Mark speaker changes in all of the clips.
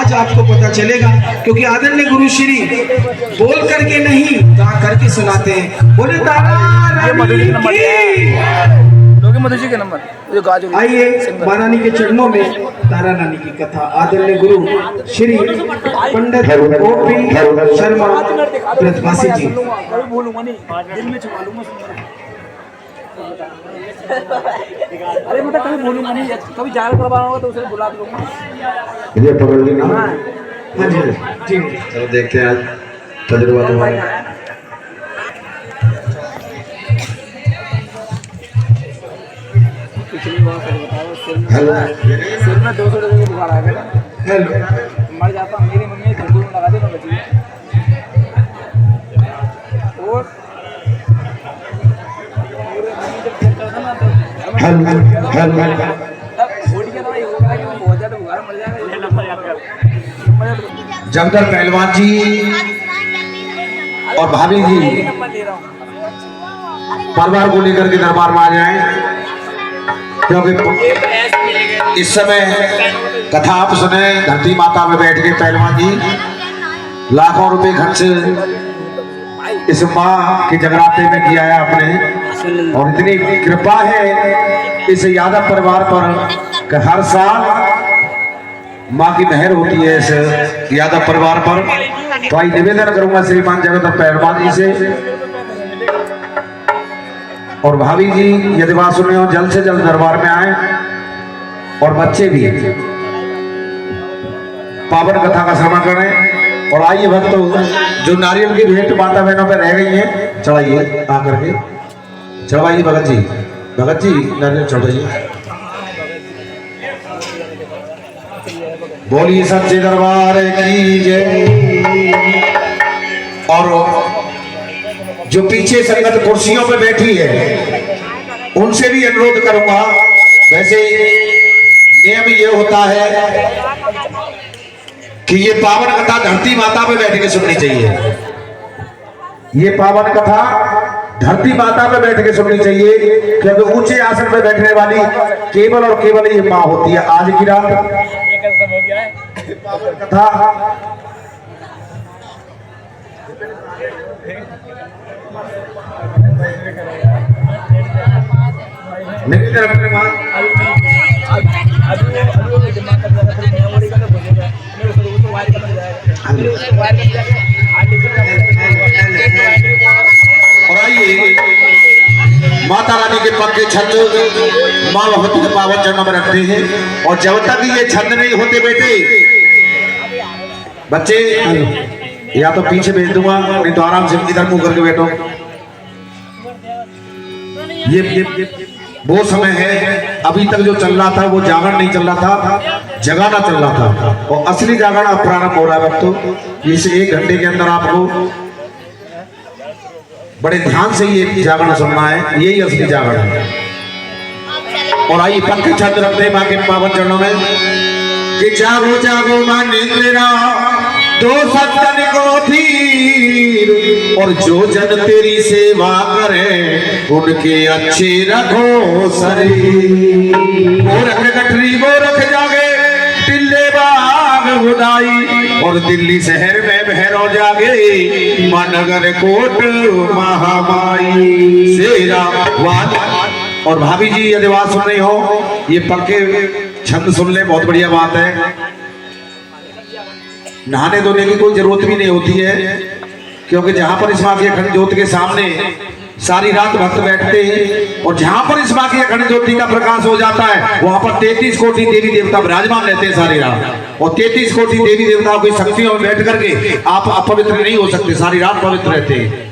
Speaker 1: आज आपको पता चलेगा, क्योंकि आदरणीय गुरु श्री बोल करके नहीं गा करके सुनाते हैं। बोले तारा
Speaker 2: मधु जी के नंबर जो गाजू।
Speaker 1: आइए महारानी के चरणों में तारा रानी की कथा आदरणीय गुरु श्री पंडित ओपी शर्मा ब्रजवासी जी।
Speaker 2: अरे मतलब कभी बोलूंगा नहीं, कभी जाकर करवाना होगा तो उसे बुला दूंगा।
Speaker 3: ये पकड़ लेना।
Speaker 1: हाँ जी ठीक है,
Speaker 3: चलो देखते हैं आज तजुर्बा तुम्हारा। हेलो
Speaker 2: सिर में 200 रुपये की बुखार आ गया।
Speaker 1: हेलो
Speaker 2: मर जाता मेरी मम्मी घंटी में लगा दे ना बची। और
Speaker 3: जमकर पहलवान जी और भाभी जी परिवार को लेकर के दरबार में आ जाएं, क्योंकि इस समय कथा आप सुने। धरती माता में बैठ के पहलवान जी लाखों रुपए खर्च इस माँ के जगराते में किया है आपने, और इतनी कृपा है इस यादव परिवार पर कि हर साल माँ की मेहर होती है इस यादव परिवार पर। तो आई निवेदन करूंगा श्रीमान जगत पहलवान जी से और भाभी जी, यदि बात सुने हो जल्द से जल्द दरबार में आए, और बच्चे भी पावन कथा का श्रवण करें। और आइए भक्तों, जो नारियल की भेंट माता बहनों पे रह गई है चढ़ाइए आकर के, चढ़वाइए भगत जी नारियल चढ़ाइए। बोलिए सच्चे दरबार की जय। और जो पीछे संगत कुर्सियों पे बैठी है उनसे भी अनुरोध करूंगा, वैसे नियम ये होता है कि ये पावन कथा धरती माता पे बैठ के सुननी चाहिए। ये पावन कथा धरती माता पे बैठ के सुननी चाहिए, क्योंकि ऊंचे आसन पे बैठने वाली केवल और केवल ये माँ होती है। आज की रात पावन कथा निवेदन रखने मां और आइए माता रानी के पग के छंद माँ भगवती के पावन चरणों में रखते हैं। और जब तक ये छंद नहीं होते बेटे बच्चे, या तो पीछे भेज दूंगा, नहीं तो आराम से इधर मुंह करके बैठो। ये वो समय है, अभी तक जो चल रहा था वो जागरण नहीं चल रहा था, जगाना चल रहा था, और असली जागरण अब प्रारंभ हो रहा है। तो इस 1 घंटे के अंदर आपको बड़े ध्यान से ये जागरण सुनना है, यही असली जागरण है। और आइए पक्के छंद रखते हैं माँ के पावन चरणों में कि जागो जागो मां निंद्रा दो सत्तन को धीर, और जो जन तेरी सेवा करे उनके अच्छे रखो शरीर। गोरख गठरी गोरख जागे टिल्ले बाग हुदाई, और दिल्ली शहर में भैरव जागे मानगर कोट महामाई। शेरा वाद और भाभी जी यदि बात सुन रही हो, ये पक्के छंद सुन ले, बहुत बढ़िया बात है। नहाने धोने की कोई जरूरत भी नहीं होती है, क्योंकि जहां पर इस माँ की अखंड ज्योति के सामने सारी रात भक्त बैठते हैं, और जहां पर इस माँ की अखंड ज्योति का प्रकाश हो जाता है वहां पर 33 कोटि देवी देवता विराजमान रहते हैं सारी रात। और 33 कोटि देवी देवताओं की शक्तियों में बैठ करके आप अपवित्र नहीं हो सकते, सारी रात पवित्र रहते हैं।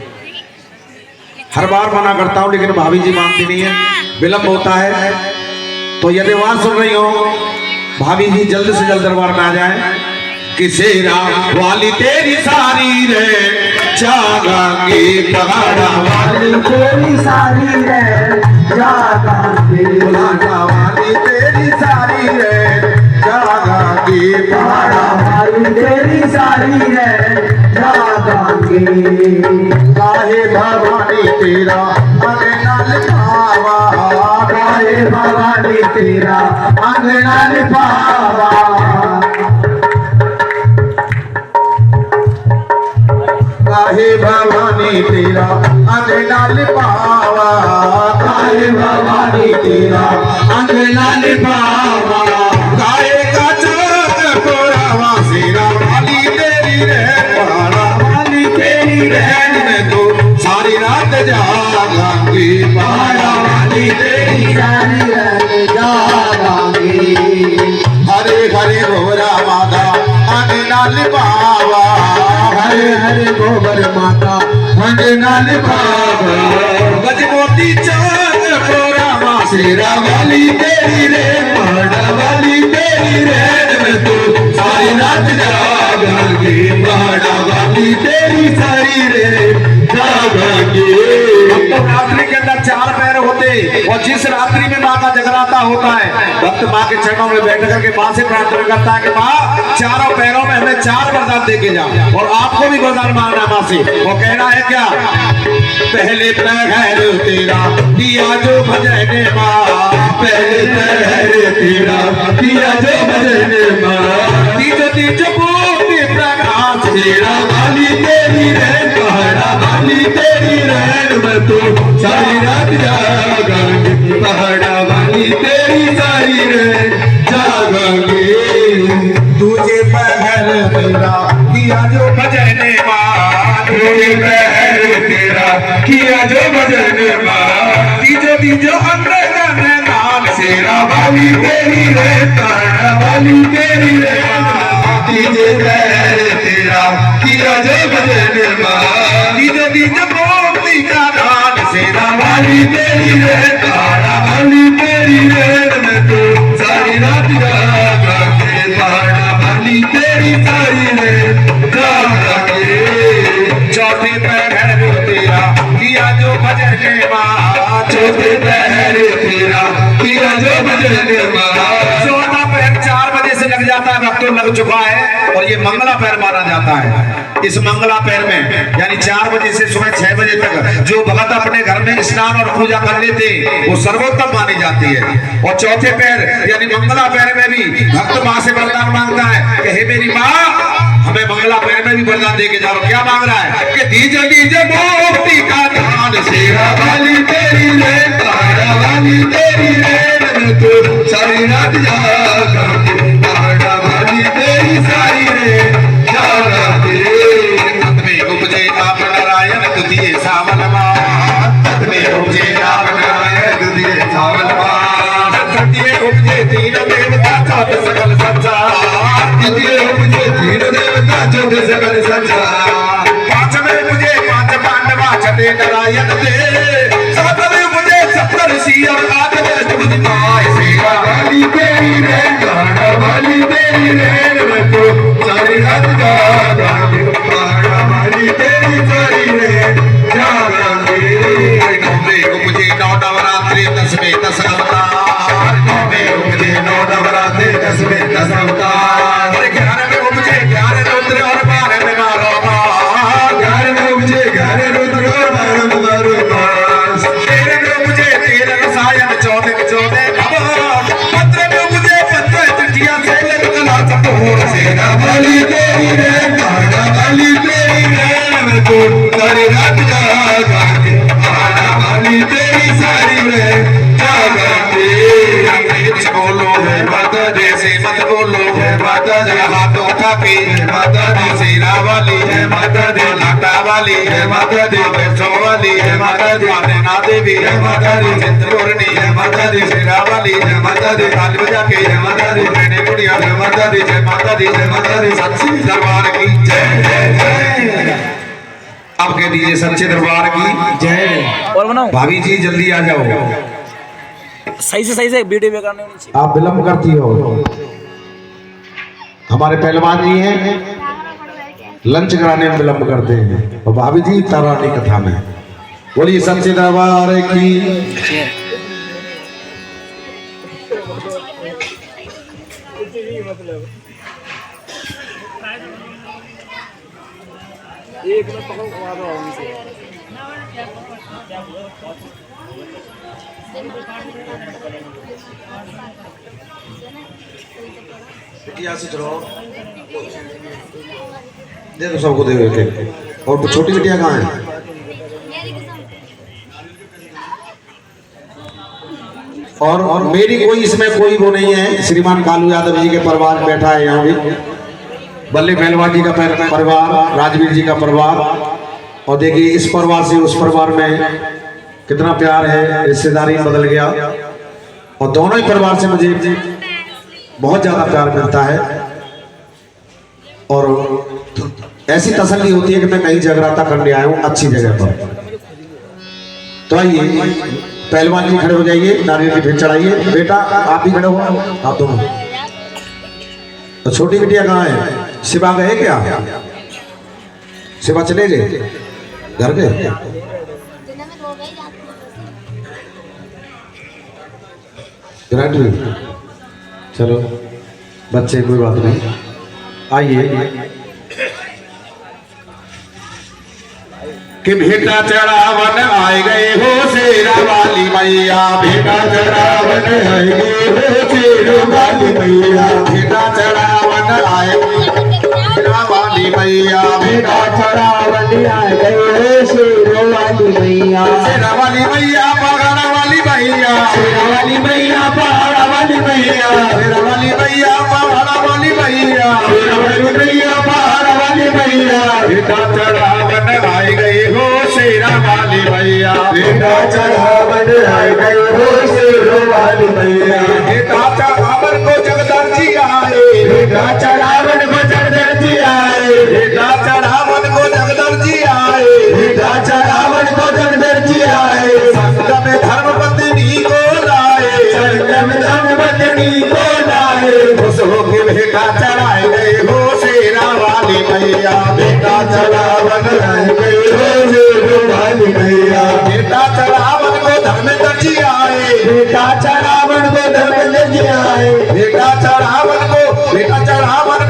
Speaker 3: हर बार मना करता हूं लेकिन भाभी जी मानती नहीं है, विलंब होता है। तो यदि बात सुन रही हो भाभी जी, जल्द से जल्द दरबार में आ जाए कि शेरा वाली तेरी सारी रे जागा के पहाड़ा वाली तेरी सारी रे जागा के पहाड़ा वाली तेरी सारी रे जागा के पहाड़ा वाली तेरी सारी रे जागा के। काहे भवानी तेरा अंगना लिपावा, काहे भवानी तेरा अंगना लिपावा, काहे भवानी तेरा अंगना लिपावा, काहे भवानी तेरा अंगना लिपावा, काहे का चाँद कोरावा शेरा वाली तेरी रहन, पहाड़ा वाली तेरी रहन में तो सारी रात जागांगी, पहाड़ा वाली तेरी सारी रात जागांगी। हरे हरे गोबरा माता अंगना लिपावा, हरे हरे गोबर माता अंगना लिपावा, गजमोती चाँद कोरावा शेरा वाली तेरी रे, पहाड़ा वाली तेरी रहन में तो सारी रात जागांगी, पहाड़ा वाली तेरी सारी रे जागांगी। रात्रि के अंदर 4 पैर होते और जिस रात्रि में माँ का जगराता होता है, भक्त माँ के चरणों में बैठ करके माँ से प्रार्थना करता है कि माँ चारों पैरों में हमें 4 वरदान दे के जाओ, और आपको भी वरदान मांगना है माँ से। वो कहना है क्या, पहले पैर तेरा दिया जो भजने माँ, पहले पैर तेरा दिया जो भजने माँ, तीजो तीजो मूर्ति प्रकाश तेरा वाली तेरी रहन, पहाड़ा वाली तेरी रहन में तो सारी रात जागांगी, पहाड़ा वाली तेरी सारी रहन जागांगी। तुझे पहल तेरा किया जो भजने माँ, तुझे पहल तेरा किया जो भजने माँ, तीजो तीजो अंग्रेजन नाम शेरा वाली तेरी रहन, पहाड़ा वाली तेरी रहन, तीजे पहल तेरा किया जो भजने माँ, तीजो तीजो मूर्ति का दान शेरा वाली तेरी रहन, पहाड़ा वाली तेरी रहन में तो सारी रात जागांगे, पहाड़ा वाली तेरी सारी रहन जागांगे। चौथे पहर तेरा किया जो भजने माँ, चौथे पहर तेरा किया जो भजने माँ, चौथा पहर 4 बजे से लग जाता है, वक्त तो लग चुका है, और ये मंगला पैर माना जाता है। इस मंगला पैर में यानी 4 बजे से सुबह 6 बजे तक जो भगत अपने घर में स्नान और पूजा कर लेते वो सर्वोत्तम मानी जाती है। और चौथे पैर यानी मंगला पैर में भी भक्त माँ से वरदान मांगता है कि हे मेरी माँ हमें मंगला पैर में भी वरदान दे के जाओ। क्या मांग रहा है कि दीजे दीजे मोती का दान शेरा वाली तेरी रहन, पहाड़ा वाली तेरी रहन में तो सारी रात जागांगे, पहाड़ा वाली तेरी सारी रहन जागांगे। उपजे नाम नारायण तुझे सावन मास, उपजे नाम नारायण तुझे सावन मास, उपजे तीन देवता चौथ सकल संसार, उपजे तीन देवता चौथ सकल संसार, 5वें उपजे 5 पांडवा, 6ठे नारायण दे, 7वें उपजे 70 ऋषि और 8वें तुझ माय शेरा वाली तेरी रहन, पहाड़ा वाली तेरी रहन में तो सारी रात जागांगे, पहाड़ा वाली तेरी सारी रहन जागांगे। 9वें उपजे 9 नवरात्रि 10वें 10 अवतार, 9वें उपजे 9 नवरात्रि 10वें 10 अवतार, 11वें उपजे 11 रुद्र और 12वें मारो मार, 11वें उपजे 11 रुद्र और 12वें मारो मार, 13वें उपजे 13 रसायन 14वें 14 भवन, 15वें उपजे 15 चिट्ठियां से कला चतुर शेरा वाली तेरी रहन, पहाड़ा वाली तेरी रहन में तो सारी रात जागांगे, पहाड़ा वाली तेरी सारी रहन जागांगे। बोलो है माता दी से मत बोलो है माता दी, हाथ उठा के है माता दी, शेरा वाली है माता दी, लाटा वाली है माता दी, वैष्णो वाली है माता दी, नैना देवी है माता दी, चिंतपूर्णी है माता दी, शेरा वाली है माता दी, ताल बजा के है माता दी, मैंने गुड़िया है माता दी, जय माता दी, जय माता दी, सच्ची दरबार की जय जय जय। अब कह दीजिए सच्चे दरबार की जय।
Speaker 2: और बनाओ
Speaker 3: भाभी जी जल्दी आ जाओ,
Speaker 2: सही से वीडियो में करने होनी चाहिए।
Speaker 3: आप विलम्ब करती हो। हमारे पहलवान जी हैं लंच कराने में विलम्ब करते हैं, और भाभी जी तारानी कथा में। बोलिए सच्चे दरबार की।
Speaker 2: एक मिनट पकड़ो, घुमा दो आगे से।
Speaker 3: यहाँ से चलो, दे दो सबको, दे दो। और छोटी बिटिया कहाँ है? और मेरी कोई इसमें कोई वो नहीं है। श्रीमान कालू यादव जी के परिवार बैठा है यहाँ भी, बल्ले पहलवान जी का परिवार, राजवीर जी का परिवार, और देखिए इस परिवार से उस परिवार में कितना प्यार है, रिश्तेदारी बदल गया। और दोनों ही परिवार से मुझे बहुत ज्यादा प्यार मिलता है और ऐसी तसल्ली होती है कि मैं कहीं जगराता करने आया हूँ अच्छी जगह पर। तो आइए पहलवान जी खड़े हो जाइए, नारियल की भेंट चढ़ाइए। बेटा आप भी खड़े हो, आप दोनों। तो छोटी बिटिया कहाँ है? शिवा गए क्या? शिवा चले गए घर गए? चलो बच्चे कोई बात नहीं, आइए। कि भेटा चढ़ावन आए गए हो शेरा वाली मैया, भेटा चढ़ावन आए गए हो शेरा वाली मैया, भेटा चढ़ावन आए शेरा वाली मैया, भेटा चढ़ावन आए गए हो शेरा वाली मैया, शेरा वाली मैया पहाड़ वाली मैया, शेरा वाली मैया पहाड़ वाली मैया, शेरा वाली मैया पहाड़ वाली मैया, शेरा वाली मैया पहाड़ वाली मैया, भेटा चढ़ावन आए गए हो शेरा वाली मैया, भेटा चढ़ावन आए गए हो शेरा वाली मैया, भेटा चढ़ावन को जगदर्जी आए, भेटा चढ़ावन को जगदर्जी आए, भेटा चढ़ावन को जगदर्जी आए, भेटा चढ़ावन को जगदर्जी आए, संग में धर्म पत्नी को लाए, संग में धर्म पत्नी को लाए, खुश होके भेटा चढ़ाए गए हो शेरा वाली मैया, भेटा चढ़ावन आए गए हो शेरा वाली मैया, भेटा चढ़ावन को धर्मेंद्र जी आए, भेटा चढ़ावन को धर्मेंद्र जी आए, भेटा चढ़ावन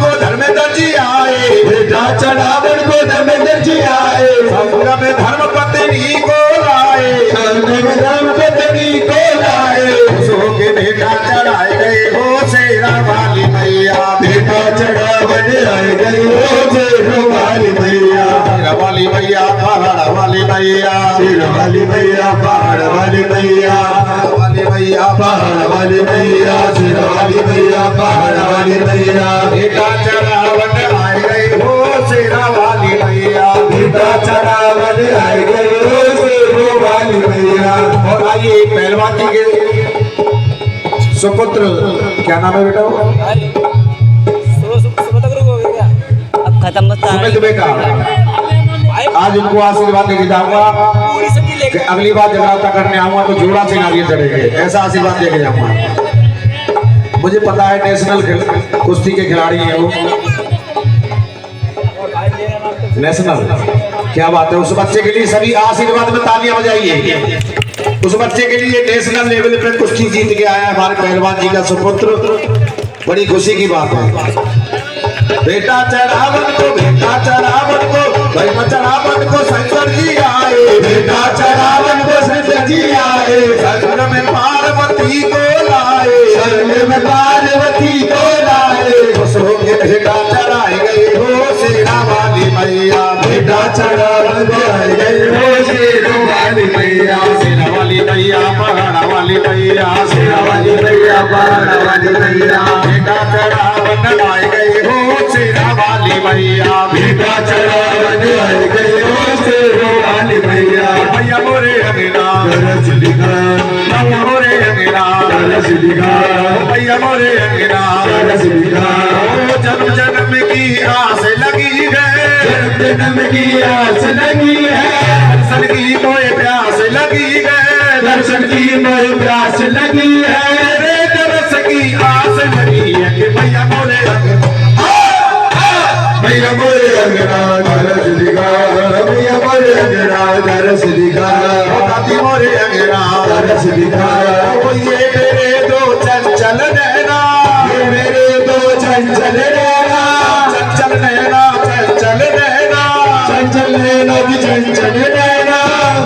Speaker 3: को धर्मेंद्र जी आए, भेटा चढ़ावन को धर्मेंद्र जी आए, संग में धर्म पत्नी को लाए, संग में धर्म पत्नी को लाए, खुश होके भेटा चढ़ाए गए हो शेरा वाली मैया, भेटा चढ़ावन आए गए हो शेरा वाली मैया, शेरा वाली मैया पहाड़ वाली मैया, शेरा वाली मैया पहाड़ वाली मैया, वाली मैया पहाड़ वाली मैया, शेरा वाली मैया पहाड़ वाली मैया, भेटा चढ़ावन आए गए हो शेरा वाली मैया, भेटा चढ़ावन आए गए हो शेरा वाली मैया। और आइए पहलवान जी के सुपुत्र, क्या नाम है बेटा?
Speaker 2: अब खत्म मत
Speaker 3: सुमित बेटा, आज उनको आशीर्वाद लेके जाऊंगा कि अगली बार जगराता करने आऊंगा तो जोड़ा से नारियल चढ़ेंगे, ऐसा आशीर्वाद लेके जाऊंगा। मुझे पता है नेशनल कुश्ती के खिलाड़ी हैं वो, नेशनल, क्या बात है। उस बच्चे के लिए सभी आशीर्वाद में तालियां बजाइए। उस बच्चे के लिए नेशनल लेवल पे कुश्ती जीत के आया हमारे पहलवान जी का सुपुत्र, बड़ी खुशी की बात है। बेटा चढ़ावन को, बेटा चढ़ावन को, बेटा चढ़ावन को शंकर जी आए, बेटा चढ़ावन को शंकर जी आए, संग में पार्वती को लाए, संग में पार्वती को लाए, खुश होके बेटा चढ़ाए गए हो शेरा वाली मैया, बेटा चढ़ावन आए गए हो शेरा वाली मैया, शेरा वाली मैया पहाड़ वाली मैया, शेरा वाली मैया पहाड़ वाली मैया, बेटा चढ़ावन आए गए हो शेरा वाली मैया, बेटा चढ़ावन आए गए हो शेरा वाली मैया, मैया मोरे अंगना तरस दिखा, मैया मोरे अंगना तरस दिखा, मैया मोरे अंगना तरस दिखा, जन्म जन्म की आस लगी है, जन्म जन्म की आस लगी है, दर्शन की मोए प्यास लगी है, दर्शन की मोए प्यास लगी है, रे दर्श की आस लगी है कि मैया मोरे अंगना, मैया मोरे अंगना तरस दिखा, मैया मोरे अंगना तरस दिखा, दादी मोरे अंगना तरस दिखा, ये मेरे दो चंचल नैना, ये मेरे दो चंचल नैना, चंचल नैना, चंचल नैना, चंचल नैना की चंचल नैना,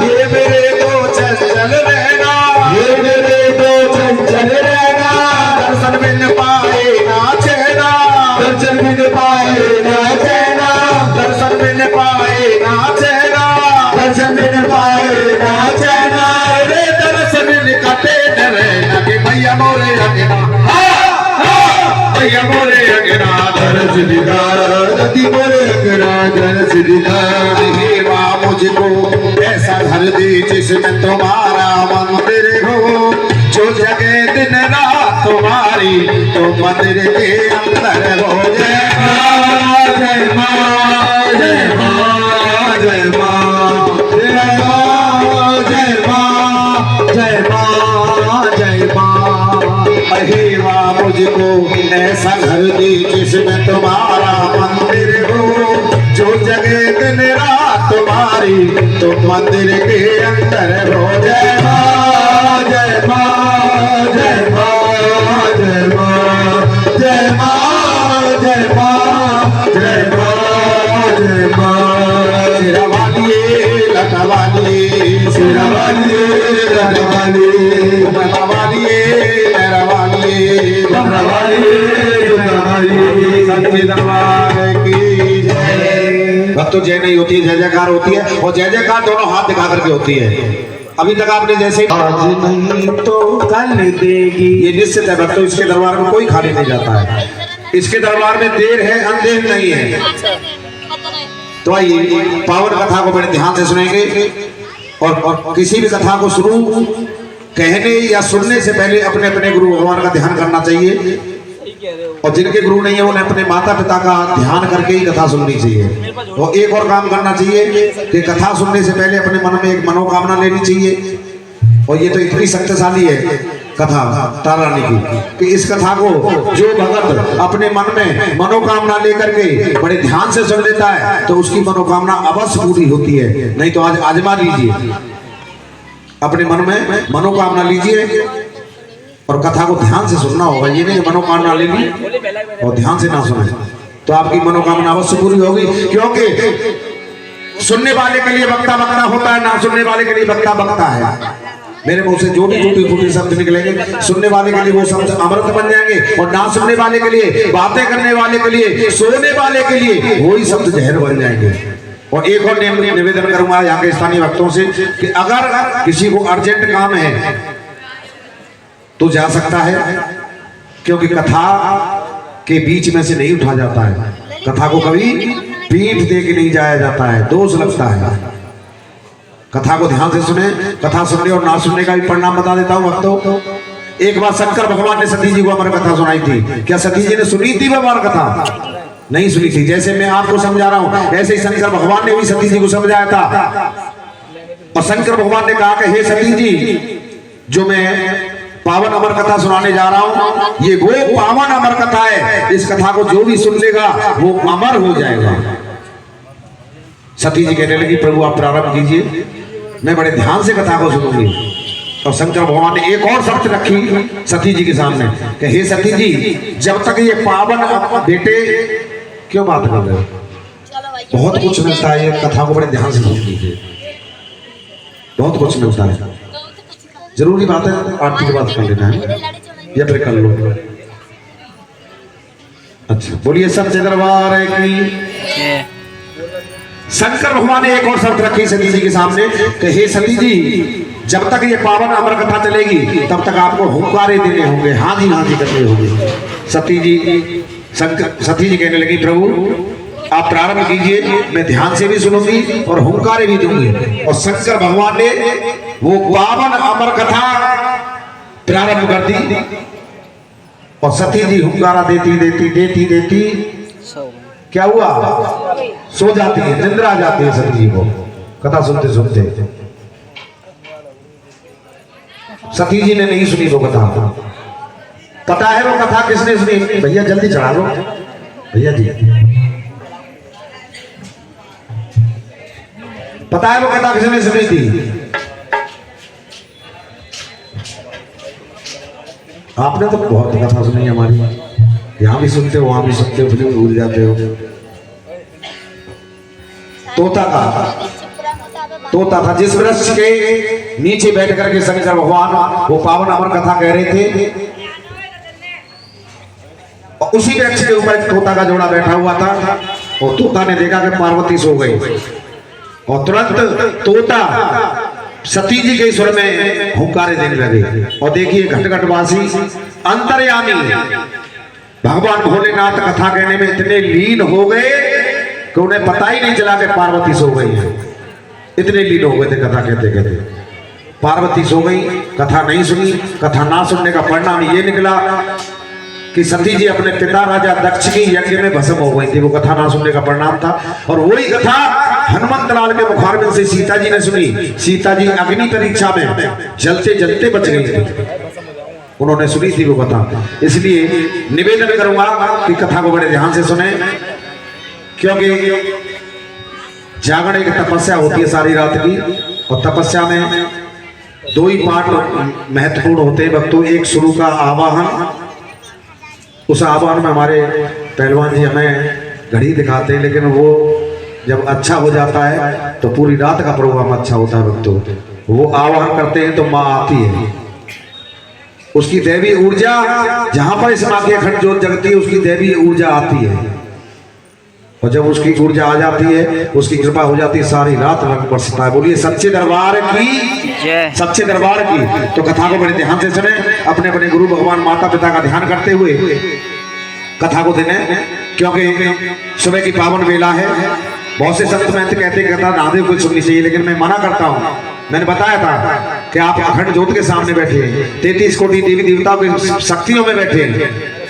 Speaker 3: ये मेरे दो चंचल नैना, ये मेरे दो चंचल नैना, दर्शन बिन पाए ना चैना, दर्शन बिन पाए ना चैना, दर्शन बिन पाए ना भैया मोरे अगराधर
Speaker 4: रति मोरे अगराधर सिद्धिदार।
Speaker 3: हे माँ मुझको ऐसा घर दे जिसमें तुम्हारा मंदिर हो, जो जगह दिन रात तुम्हारी तो मंदिर के अंदर हो। जय माँ जय माँ जय माँ जय माँ जय माँ जय माँ जय माँ जय माँ। हे माँ मुझको ऐसा घर दे जिसमें तुम्हारा मंदिर हो, जो जगह दिन रात तुम्हारी तो मंदिर के अंदर हो। जय माँ जय माँ जय माँ जय माँ जय माँ जय माँ जय माँ जय माँ। सिरा वालिए लटा वालिए, सिरा वालिए लटा वालिए, लटा वालिए लटा वालिए, लटा वालिए लटा वालिए। सच्चे दरबार की जय। अब तो जय नहीं होती है, जय जयकार होती है, और जय जयकार दोनों हाथ दिखा करके होती है। अभी तक आपने जैसे
Speaker 1: आज नहीं तो कल देगी,
Speaker 3: ये निश्चित है भक्तों, इसके दरबार में कोई खाली नहीं जाता है। इसके दरबार में देर है अंधेर नहीं है। तो आइए पावन कथा को बड़े ध्यान से सुनेंगे, और किसी भी कथा को शुरू कहने या सुनने से पहले अपने अपने गुरु भगवान का ध्यान करना चाहिए, और जिनके गुरु नहीं है उन्हें अपने माता पिता का ध्यान करके ही कथा सुननी चाहिए। और एक और काम करना चाहिए कि कथा सुनने से पहले अपने मन में एक मनोकामना लेनी चाहिए, और ये तो इतनी शक्तिशाली है कथा तारा रानी की कि इस कथा को जो भगत अपने मन में मनोकामना लेकर के बड़े ध्यान से सुन लेता है तो उसकी मनोकामना अवश्य पूरी होती है। नहीं तो आज आजमा लीजिए, अपने मन में मनोकामना लीजिए और कथा को ध्यान से सुनना होगा। ये नहीं मनोकामना ले ली और ध्यान से ना सुने तो आपकी मनोकामना अवश्य पूरी होगी, क्योंकि सुनने वाले के लिए वक्ता वक्ता होता है, ना सुनने वाले के लिए वक्ता वक्ता है। मेरे मुंह से जो भी टूटी फूटी शब्द निकलेंगे, सुनने वाले के लिए वो शब्द अमृत बन जाएंगे, और ना सुनने वाले के लिए, बातें करने वाले के लिए, सोने वाले के लिए वही शब्द जहर बन जाएंगे। और एक और निवेदन करूंगा यहाँ के स्थानीय भक्तों से कि अगर किसी को अर्जेंट काम है तो जा सकता है, क्योंकि कथा के बीच में से नहीं उठा जाता है। कथा को कभी पीठ दे के नहीं जाया जाता है, दोष लगता है। कथा को ध्यान से सुने, कथा सुनने और ना सुनने का भी परिणाम बता देता हूँ भक्तों। एक बार शंकर भगवान ने सती जी को अमर कथा सुनाई थी। क्या सती जी ने सुनी थी वो अमर कथा? नहीं सुनी थी। जैसे मैं आपको समझा रहा हूँ ऐसे ही शंकर भगवान ने भी सती जी को समझाया था, और शंकर भगवान ने कहा कि हे सती जी, जो मैं पावन अमर कथा सुनाने जा रहा हूँ ये वो पावन अमर कथा है, इस कथा को जो भी सुन लेगा वो अमर हो जाएगा। सती जी कहने लगी प्रभु आप प्रारंभ कीजिए, मैं बड़े ध्यान से कथा को सुनूंगी। और शंकर भगवान ने एक और शर्त रखी सती जी के सामने कि हे सती जी, जब तक ये पावन बेटे, क्यों बात कर रहे हो, बहुत कुछ मिलता है, ये कथा को बड़े ध्यान से सुन लीजिए, बहुत कुछ मिलता है। जरूरी बात है आरती के बाद कर लेना है या फिर कर लो। अच्छा बोलिए सच्चे दरबार की। शंकर भगवान ने एक और शर्त रखी सती जी के सामने कि हे सती जी, जब तक ये पावन अमर कथा चलेगी तब तक आपको हुंकारे देने होंगे, हाँ जी करने होंगे। सती जी कहने लगी प्रभु आप प्रारंभ कीजिए, मैं ध्यान से भी सुनूंगी और हुंकारे भी दूंगी। और शंकर भगवान ने वो पावन अमर कथा प्रारंभ कर दी, और सती जी हुंकारा देती क्या हुआ, सो जाती है, निंद्रा आ जाती है सती जी को कथा सुनते सुनते। सती जी ने नहीं सुनी वो कथा। पता है वो कथा किसने सुनी? भैया जल्दी चढ़ा लो भैया जी, पता है वो कथा किसने सुनी थी? आपने तो बहुत कथा सुनी है हमारी, यहाँ भी सुनते हो वहां भी सुनते हो, फिर भूल जाते हो। तोता था जिस वृक्ष के नीचे बैठ करके शंकर भगवान वो पावन अमर कथा कह रहे थे, और उसी वृक्ष के ऊपर तोता का जोड़ा बैठा हुआ था। और तोता ने देखा कि पार्वती सो गई, और तुरंत तोता सती जी के स्वर में हुंकारे देने लगे। और देखिए घटघटवासी अंतर्यामी भगवान भोलेनाथ कथा कहने में इतने लीन हो गए कि उन्हें पता ही नहीं चला कि पार्वती सो गई है। इतने लीन हो गए थे कथा कहते कहते। पार्वती सो गई, कथा नहीं सुनी। कथा ना सुनने का परिणाम ये निकला कि सती जी अपने पिता राजा दक्ष की यज्ञ में भस्म हो गई थी। वो कथा ना सुनने का परिणाम था। और वही कथा हनुमंत लाल के मुखारबिंद से सीता जी ने सुनी। सीता जी अग्नि परीक्षा में जलते जलते बच गई थी, उन्होंने सुनी थी वो कथा। इसलिए निवेदन करूंगा कि कथा को बड़े ध्यान से सुने, क्योंकि जागरण एक तपस्या होती है सारी रात की। और तपस्या में दो ही पार्ट महत्वपूर्ण होते हैं भक्तों। एक शुरू का आवाहन, उस आवाहन में हमारे पहलवान जी हमें घड़ी दिखाते हैं, लेकिन वो जब अच्छा हो जाता है तो पूरी रात का प्रोग्राम अच्छा होता है भक्तों। वो आवाहन करते हैं तो माँ आती है, उसकी दैवी ऊर्जा जहां पर इस माँ की अखंड ज्योत जगती है, उसकी दैवी ऊर्जा आती है। और जब उसकी ऊर्जा आ जाती है, उसकी कृपा हो जाती है, सारी रात रंग बरसता है। बोलिए सच्चे दरबार की, सच्चे दरबार की। तो कथा को बड़े ध्यान से सुने, अपने अपने गुरु भगवान माता पिता का ध्यान करते हुए कथा को देने, क्योंकि सुबह की पावन वेला है। बहुत से संत महंत कहते हैं कथा नादे को सुननी चाहिए, लेकिन मैं मना करता हूँ। मैंने बताया था कि आप अखंड ज्योत के सामने बैठे, 33 कोटि देवी देवताओं की शक्तियों में बैठे,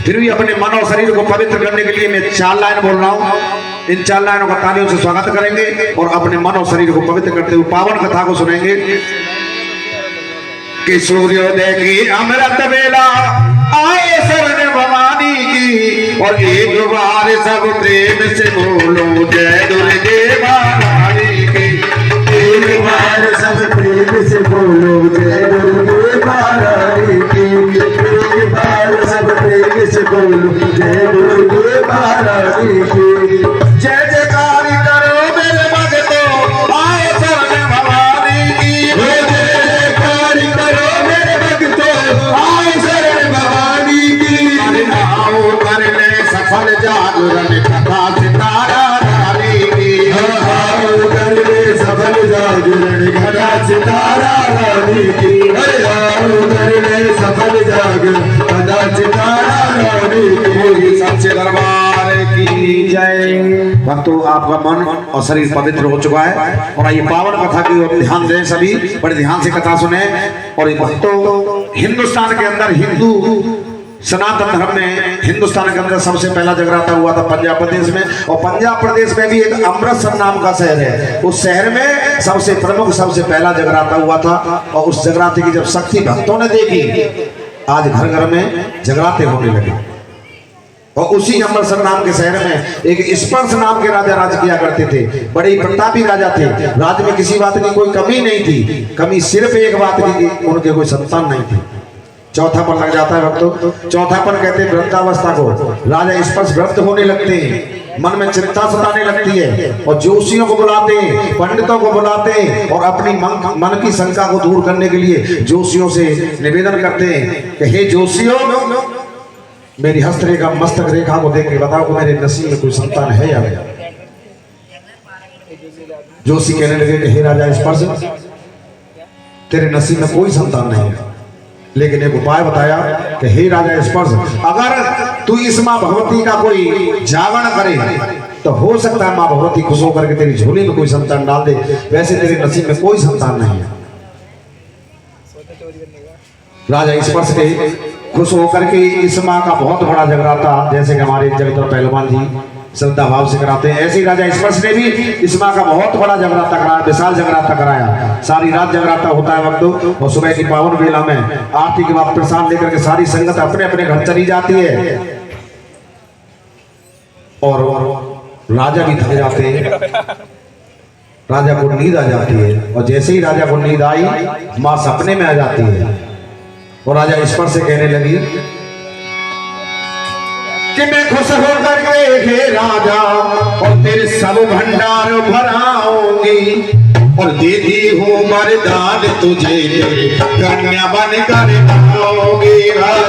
Speaker 3: फिर भी अपने मन और शरीर को पवित्र करने के लिए मैं 4 लाइन बोल रहा हूँ। इन 4 लाइनों का तालियों से स्वागत करेंगे और अपने मन और शरीर को पवित्र करते हुए पावन कथा को सुनेंगे कि सूर्योदय की अमृत वेला आए शरण भवानी की, और एक बार सब प्रेम से बोलो जय दुर्गे भवानी की।
Speaker 4: एक बार सब प्रेम से बोलो जय दुर्गे महारानी की। एक बार सब प्रेम से बोलो जय दुर्गे महारानी की।
Speaker 3: जय जयकार करो मेरे भक्तों आए शरण भवानी की।
Speaker 4: जय जयकार करो मेरे भक्तों आए शरण भवानी की।
Speaker 3: आओ कर ले सफल जागरण कथा सितारा रानी की।
Speaker 4: आओ कर ले सफल जागरण कथा सितारा रानी की। आओ कर ले सफल जागरण कथा सितारा रानी की।
Speaker 3: सच्चे दरबार की जय। भक्तों आपका मन और शरीर पवित्र हो चुका है, और ये पावन कथा की ओर ध्यान दें, सभी बड़े ध्यान से कथा सुने। और ये भक्तों हिंदुस्तान के अंदर, हिंदू सनातन धर्म में हिंदुस्तान के अंदर सबसे पहला जगराता हुआ था पंजाब प्रदेश में। और पंजाब प्रदेश में भी एक अमृतसर नाम का शहर है, उस शहर में सबसे प्रमुख सबसे पहला जगराता हुआ था। और उस जगराते की जब शक्ति भक्तों ने देखी, आज घर घर में जगराते होने लगे। और उसी अमृतसर नाम के शहर में एक स्पर्श नाम के राजा राज किया करते थे। बड़े प्रतापी राजा थे, राज्य में किसी बात की कोई कमी नहीं थी। कमी सिर्फ एक बात की कि उनके कोई संतान नहीं थी। चौथापन लग जाता है भक्तों, चौथापन कहते हैं वृद्धावस्था को। राजा स्पर्श व्रत होने लगते हैं, मन में चिंता सताने लगती है, और जोशियों को बुलाते हैं, पंडितों को बुलाते हैं, और अपनी मन की शंका को दूर करने के लिए जोशियों से निवेदन करते हैं कि हे जोशियों, मेरी हस्तरेखा मस्तक रेखा को देख के बताओ कि मेरे नसीब में कोई संतान है या नहीं। जोशी कहने लगे कि हे राजा स्पर्श, तेरे नसीब में कोई संतान नहीं है, लेकिन एक उपाय बताया कि हे राजा स्पर्श, अगर तू इस माँ भगवती का कोई जागरण करे तो हो सकता है माँ भगवती खुश होकर के तेरी झोली में कोई संतान डाल दे। वैसे तेरे नसीब में कोई संतान नहीं है। राजा स्पर्श के खुश होकर के इस माँ का बहुत बड़ा जगराता, जैसे कि हमारे जगत पहलवान जी श्रद्धा भाव से कराते हैं, ऐसे ही राजा स्पर्श ने भी इस माँ का बहुत बड़ा जगराता कराया, विशाल जगराता कराया। सारी रात जगराता होता है वक्तों, और सुबह की पावन वेला में आरती के बाद प्रसाद लेकर के सारी संगत अपने अपने घर चली जाती है, और राजा भी थक जाते हैं। राजा को नींद आ जाती है, और जैसे ही राजा को नींद आई, माँ सपने में आ जाती है, और राजा स्पर्श से कहने लगी कि मैं खुश होकर के हे राजा और तेरे सब भंडार भराऊंगी, और देती हूँ वरदान तुझे कन्या बन कर आऊंगी।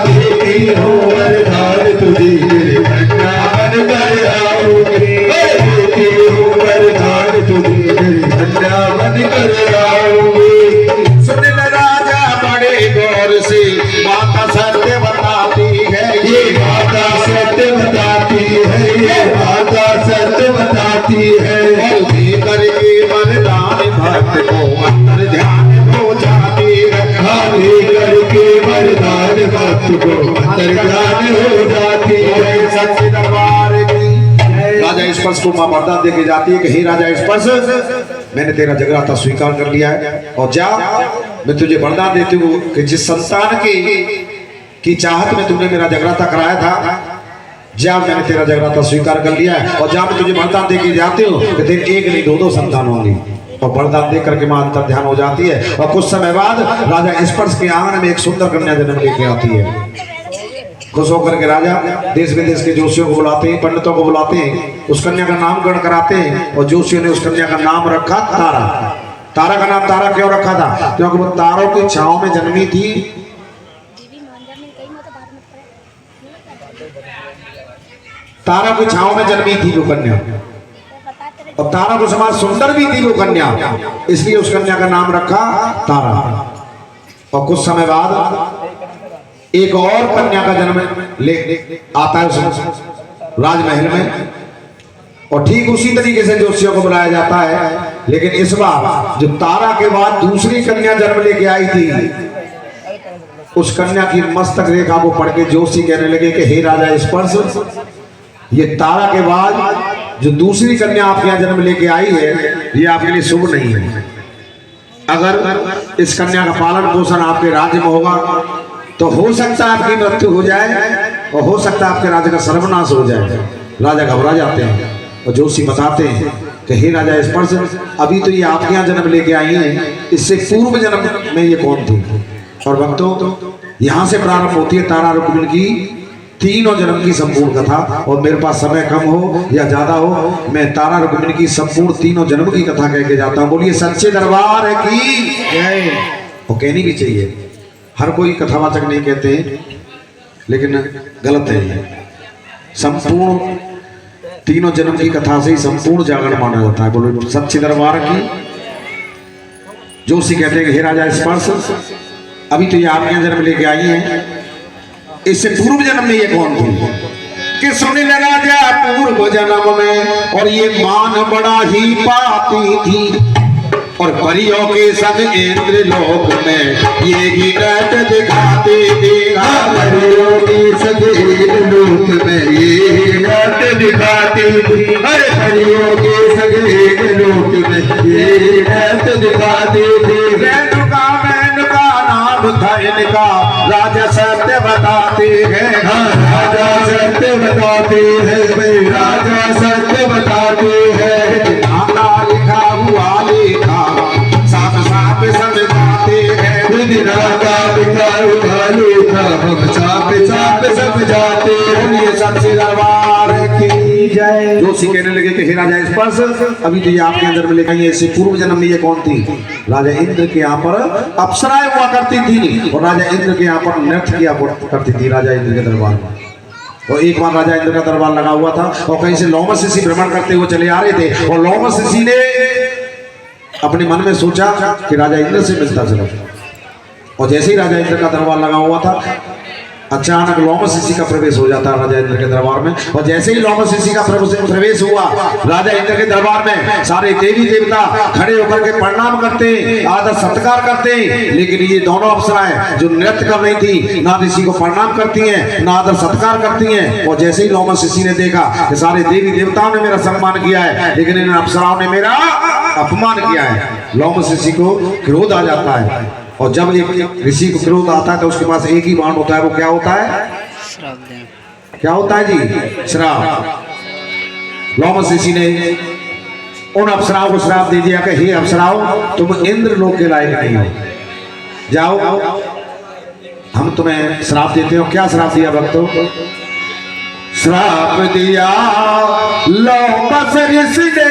Speaker 4: देती हूँ वरदान तुझे कन्या बन कर आऊंगी। देती हूँ वरदान तुझे कन्या बन कर आऊंगी।
Speaker 3: सुन ले राजा बड़े गौर से, माता सत्य बताती है,
Speaker 4: ये माता सत्य जाती है,
Speaker 3: और दे करके वरदान भक्त को अंतर ध्यान हो जाती है।
Speaker 4: खाली करके वरदान भक्त को अंतर्ज्ञान हो जाती है।
Speaker 3: सच्चे दरबार की राजा स्पर्श को मां वरदान दे के जाती है कि हे राजा स्पर्श, मैंने तेरा जगराता स्वीकार कर लिया है और जा, मैं तुझे वरदान देती हूँ कि जिस संतान की चाहत में तुमने मेरा जगराता कराया था, जा मैंने तेरा जगराता स्वीकार कर लिया है और जा मैं तुझे वरदान दे के जाती हूँ कि तेरे एक नहीं दो संतान होंगी। और वरदान दे करके मां अंतर ध्यान हो जाती है और कुछ समय बाद राजा स्पर्श के आंगन में एक सुंदर कन्या जन्म लेके आती है। खुश होकर के राजा देश विदेश के जोशियों को बुलाते हैं, पंडितों को बुलाते हैं, उस कन्या का नामकरण कराते हैं और जोशियों ने उस कन्या का नाम रखा तारा। तारा का नाम तारा क्यों रखा था? क्योंकि वो तारों की छांव में जन्मी थी। तारा की छांव में जन्मी थी वो कन्या और तारा को समान सुंदर भी थी वो कन्या, इसलिए उस कन्या का नाम रखा तारा। और कुछ समय बाद एक और कन्या का जन्म ले आता है उस राजमहल में और ठीक उसी तरीके से जोशियों को बुलाया जाता है। लेकिन इस बार जो तारा के बाद दूसरी कन्या जन्म लेके आई थी, उस कन्या की मस्तक रेखा को पढ़ के जोशी कहने लगे कि हे राजा स्पर्श, ये तारा के बाद जो दूसरी कन्या आपके यहाँ जन्म लेके आई है, ये आपके लिए शुभ नहीं है। अगर इस कन्या का पालन पोषण आपके राज्य में होगा तो हो सकता है आपकी मृत्यु हो जाए और हो सकता है आपके राज्य का सर्वनाश हो जाए। राजा घबरा जाते हैं और जोशी बताते हैं कि हे राजा स्पर्श, अभी तो ये आपके यहाँ जन्म लेके आई हैं, इससे पूर्व जन्म में ये कौन थी? और भक्तों, यहाँ से प्रारंभ होती है तारा रुक्मिणी की तीनों जन्म की संपूर्ण कथा। और मेरे पास समय कम हो या ज्यादा हो, मैं तारा रुक्मिणी की संपूर्ण तीनों जन्म की कथा कह के जाता हूँ। बोलिए सच्चे दरबार की जय। वो कहनी भी चाहिए, हर कोई कथावाचक नहीं कहते हैं, लेकिन गलत है ये। संपूर्ण तीनों जन्म की कथा से ही संपूर्ण जागरण माना जाता है। बोलो सच्चे दरबार की। जोशी कहते हैं कि हे राजा स्पर्श, अभी तो ये आप यहाँ जन्म लेके आई हैं, इससे पूर्व जन्म में ये कौन थी? कि सुनने लगा जा पूर्व जन्म में और ये मान बड़ा ही पाती थी और परियों के संग इंद्र लोक में ये गिरट दिखाते थे।
Speaker 4: परियों के संग इंद्र लोक में ये गिरट दिखाते थे। अरे परियों के संग इंद्र लोक में ये गिरट दिखाते थे।
Speaker 3: रेणुका मेनका नाम था इनका, राजा सत्य बताते हैं।
Speaker 4: राजा सत्य बताते हैं, भाई राजा सत्य बताते हैं।
Speaker 3: नाता लिखा हुआ लेखा साफ साफ समझाते हैं।
Speaker 4: राजा लिखा हुआ लेखा हम साफ साफ समझाते हैं।
Speaker 3: ये सच्चे दरबार की जय। जोशी कहने लगे कि हे राजा स्पर्श, अभी तो ये आपके अंदर में लेकर इससे पूर्व जन्म में ये कौन थी? राजा इंद्र के यहाँ पर अप्सराएं हुआ करती थी और राजा इंद्र के यहाँ पर नृत्य किया करती थी राजा इंद्र के दरबार में। और एक बार राजा इंद्र का दरबार लगा हुआ था और कहीं से लोमस ऋषि भ्रमण करते हुए चले आ रहे थे और लोमस ऋषि ने अपने मन में सोचा कि राजा इंद्र से मिलता चला। और जैसे ही राजा इंद्र का दरबार लगा हुआ था, अचानक लोमस ऋषि का प्रवेश हो जाता है राजा इंद्र के दरबार में। और जैसे ही लोमस ऋषि का प्रवेश हुआ राजा इंद्र के दरबार में, सारे देवी देवता खड़े होकर के प्रणाम करते हैं, आदर सत्कार करते हैं। लेकिन ये दोनों अप्सराएं जो नृत्य कर रही थी, ना ऋषि को प्रणाम करती हैं ना आदर सत्कार करती हैं। और जैसे ही लोमस ऋषि ने देखा कि सारे देवी देवताओं ने मेरा सम्मान किया है लेकिन इन अप्सराओं ने मेरा अपमान किया है, लोमस ऋषि को क्रोध आ जाता है। और जब एक ऋषि को क्रोध आता है तो उसके पास एक ही बाण होता है, वो क्या होता है? क्या होता है जी? श्राप। लोमस ऋषि ने उन अप्सराओं को श्राप दे दिया कि हे अप्सराओं, तुम इंद्र लोक के लायक नहीं हो, जाओ हम तुम्हें श्राप देते हो। क्या श्राप दिया भक्तों? श्राप दिया लोमस ऋषि ने,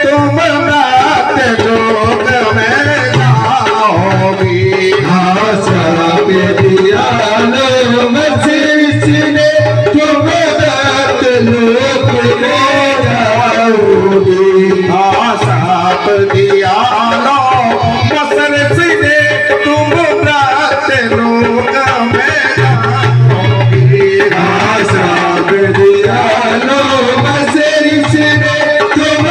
Speaker 3: तुम नाथ लोक में
Speaker 4: श्राप दिया लोमस ऋषि ने, तुम नाथ लोक में जाओगे।
Speaker 3: श्राप दिया लोमस ऋषि ने, तुम नाथ लोक में जाओगे।
Speaker 4: श्राप दिया लोमस ऋषि ने, तुम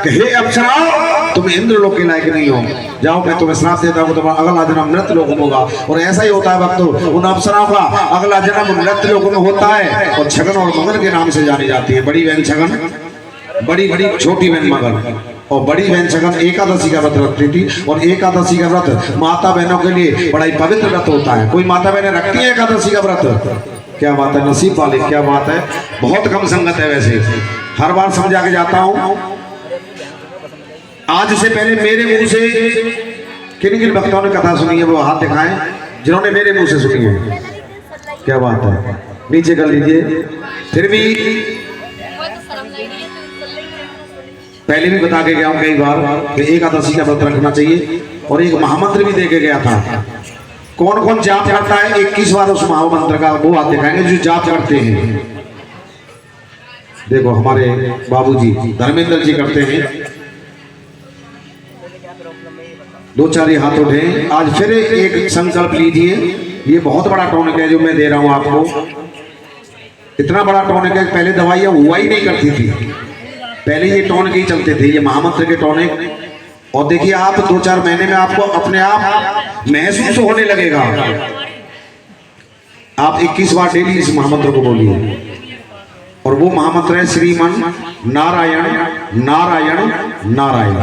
Speaker 3: कि हे अप्सराओं, तुम इंद्र लोक के लायक नहीं हो, जाओ मैं तुम्हें श्राप देता हूँ, तुम्हारा अगला जन्म मृत लोक में होगा। और ऐसा ही होता है भक्तों, उन अप्सराओं का अगला जन्म मृत लोक में होता है और छगन और मगन के नाम से जानी जाती है। बड़ी बहन छगन, बड़ी छोटी बहन मगन। और बड़ी बहन छगन एकादशी का व्रत रखती थी, और एकादशी का व्रत माता बहनों के लिए बड़ा ही पवित्र व्रत होता है। कोई माता बहनें रखती है एकादशी का व्रत, क्या बात है, नसीब वाले, क्या बात है। बहुत कम संगत है वैसे, हर बार समझा के जाता हूँ। आज से पहले मेरे मुंह से किन किन भक्तों ने कथा सुनी है, वो हाथ दिखाएं जिन्होंने मेरे मुंह से सुनी है। क्या बात है, नीचे कर लीजिए। फिर भी पहले भी बता के गया हूं कई बार कि एकादशी का व्रत रखना चाहिए, और एक महामंत्र भी दे के गया था। कौन कौन जाप करता है 21 बार उस महामंत्र का, वो आप दिखाएंगे जो जाप करते हैं। देखो हमारे बाबूजी धर्मेंद्र जी करते हैं, 2-4 हाथ उठे। आज फिर एक संकल्प लीजिए, ये बहुत बड़ा टॉनिक है जो मैं दे रहा हूं आपको। इतना बड़ा टॉनिक है, पहले दवाइयां हुआ ही नहीं करती थी, पहले ये टॉनिक ही चलते थे, ये महामंत्र के टॉनिक। और देखिए आप 2-4 महीने में आपको अपने आप महसूस होने लगेगा। आप 21 बार डेली इस महामंत्र को बोलिए, और वो महामंत्र है श्रीमन नारायण नारायण नारायण।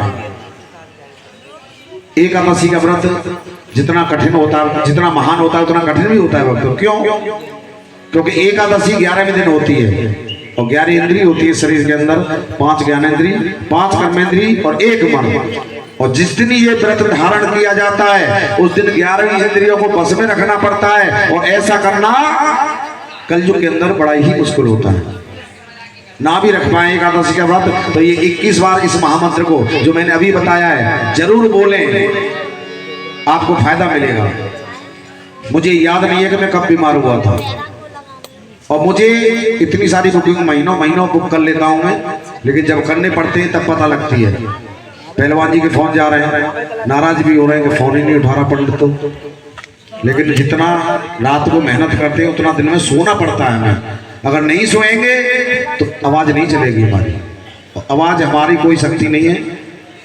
Speaker 3: एकादशी का व्रत जितना कठिन होता है, जितना महान होता है, उतना कठिन भी होता है भक्तों। क्यों? क्योंकि एकादशी 11वें दिन होती है, और 11 इंद्रिय होती है शरीर के अंदर, 5 ज्ञानेंद्रिय, 5 कर्मेंद्रिय और 1 मन। और जिस दिन ये व्रत धारण किया जाता है उस दिन 11 इंद्रियों को बस में रखना पड़ता है, और ऐसा करना कलयुग के अंदर बड़ा ही मुश्किल होता है। ना भी रख पाए एकादशी का व्रत तो ये 21 बार इस महामंत्र को जो मैंने अभी बताया है जरूर बोलें, आपको फायदा मिलेगा। मुझे याद नहीं है कि मैं कब बीमार हुआ था, और मुझे इतनी सारी बुकिंग महीनों बुक कर लेता हूं मैं, लेकिन जब करने पड़ते हैं तब पता लगती है। पहलवान जी के फोन जा रहे हैं, नाराज भी हो रहे हैं कि फोन ही नहीं उठा रहा पंडित तो। लेकिन जितना रात को मेहनत करते हैं उतना दिन में सोना पड़ता है हमें। अगर नहीं सोएंगे तो आवाज नहीं चलेगी हमारी, आवाज हमारी कोई शक्ति नहीं है,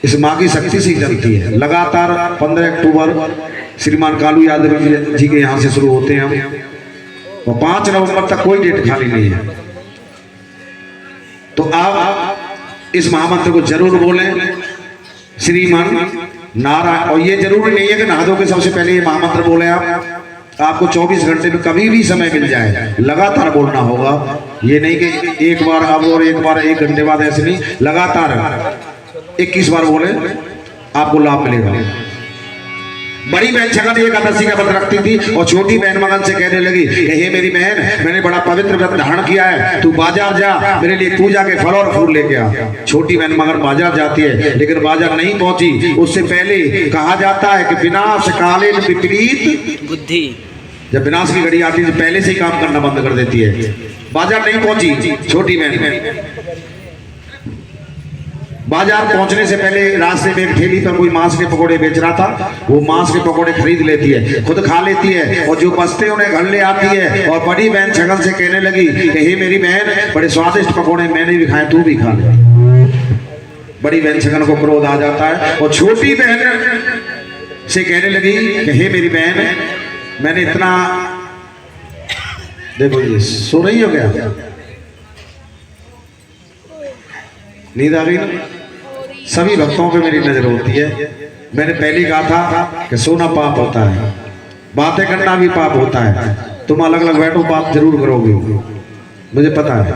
Speaker 3: इस माँ की शक्ति से ही चलती है। लगातार 15 अक्टूबर श्रीमान कालू यादव जी के यहाँ से शुरू होते हैं हम, और 5 नवंबर तक कोई डेट खाली नहीं है। तो आप इस महामंत्र को जरूर बोलें, श्रीमान नारायण। और ये जरूरी नहीं है कि नहा धो के सबसे पहले ये महामंत्र बोले आप, आपको 24 घंटे में कभी भी समय मिल जाए, लगातार बोलना होगा। ये नहीं कि एक बार अब और एक बार 1 घंटे बाद, ऐसे नहीं, लगातार 21 बार बोले, आपको लाभ मिलेगा। बड़ी बहन छगन एकादशी का व्रत रखती थी, और छोटी बहन मगन से कहने लगी कि हे मेरी बहन, मैंने बड़ा पवित्र व्रत धारण किया है, तू बाजार जा, मेरे लिए पूजा के फल और फूल लेके आ। छोटी बहन मगन बाजार जाती है, लेकिन बाजार नहीं पहुंची। उससे पहले कहा जाता है कि विनाश कालीन विपरीत बुद्धि, जब विनाश की घड़ी आती है तो पहले से ही काम करना बंद कर देती है। बाजार नहीं पहुंची छोटी बहन, बाजार पहुंचने से पहले रास्ते में एक ठेली पर कोई मांस के पकौड़े बेच रहा था, वो मांस के पकौड़े खरीद लेती है, खुद खा लेती है, और जो बचते उन्हें घर ले आती है। और बड़ी बहन छगन से कहने लगी कि हे मेरी बहन, बड़े स्वादिष्ट पकौड़े मैंने भी खाए, तू भी खा ले। बड़ी बहन छगन को क्रोध आ जाता है, और छोटी बहन से कहने लगी कि हे मेरी बहन, मैंने इतना, देखो ये सो रही हो क्या, नींद आ गई ना? सभी भक्तों पे मेरी नजर होती है। मैंने पहले कहा था कि सोना पाप होता है, बातें करना भी पाप होता है। तुम अलग अलग बैठो, बात जरूर करोगे, मुझे पता है।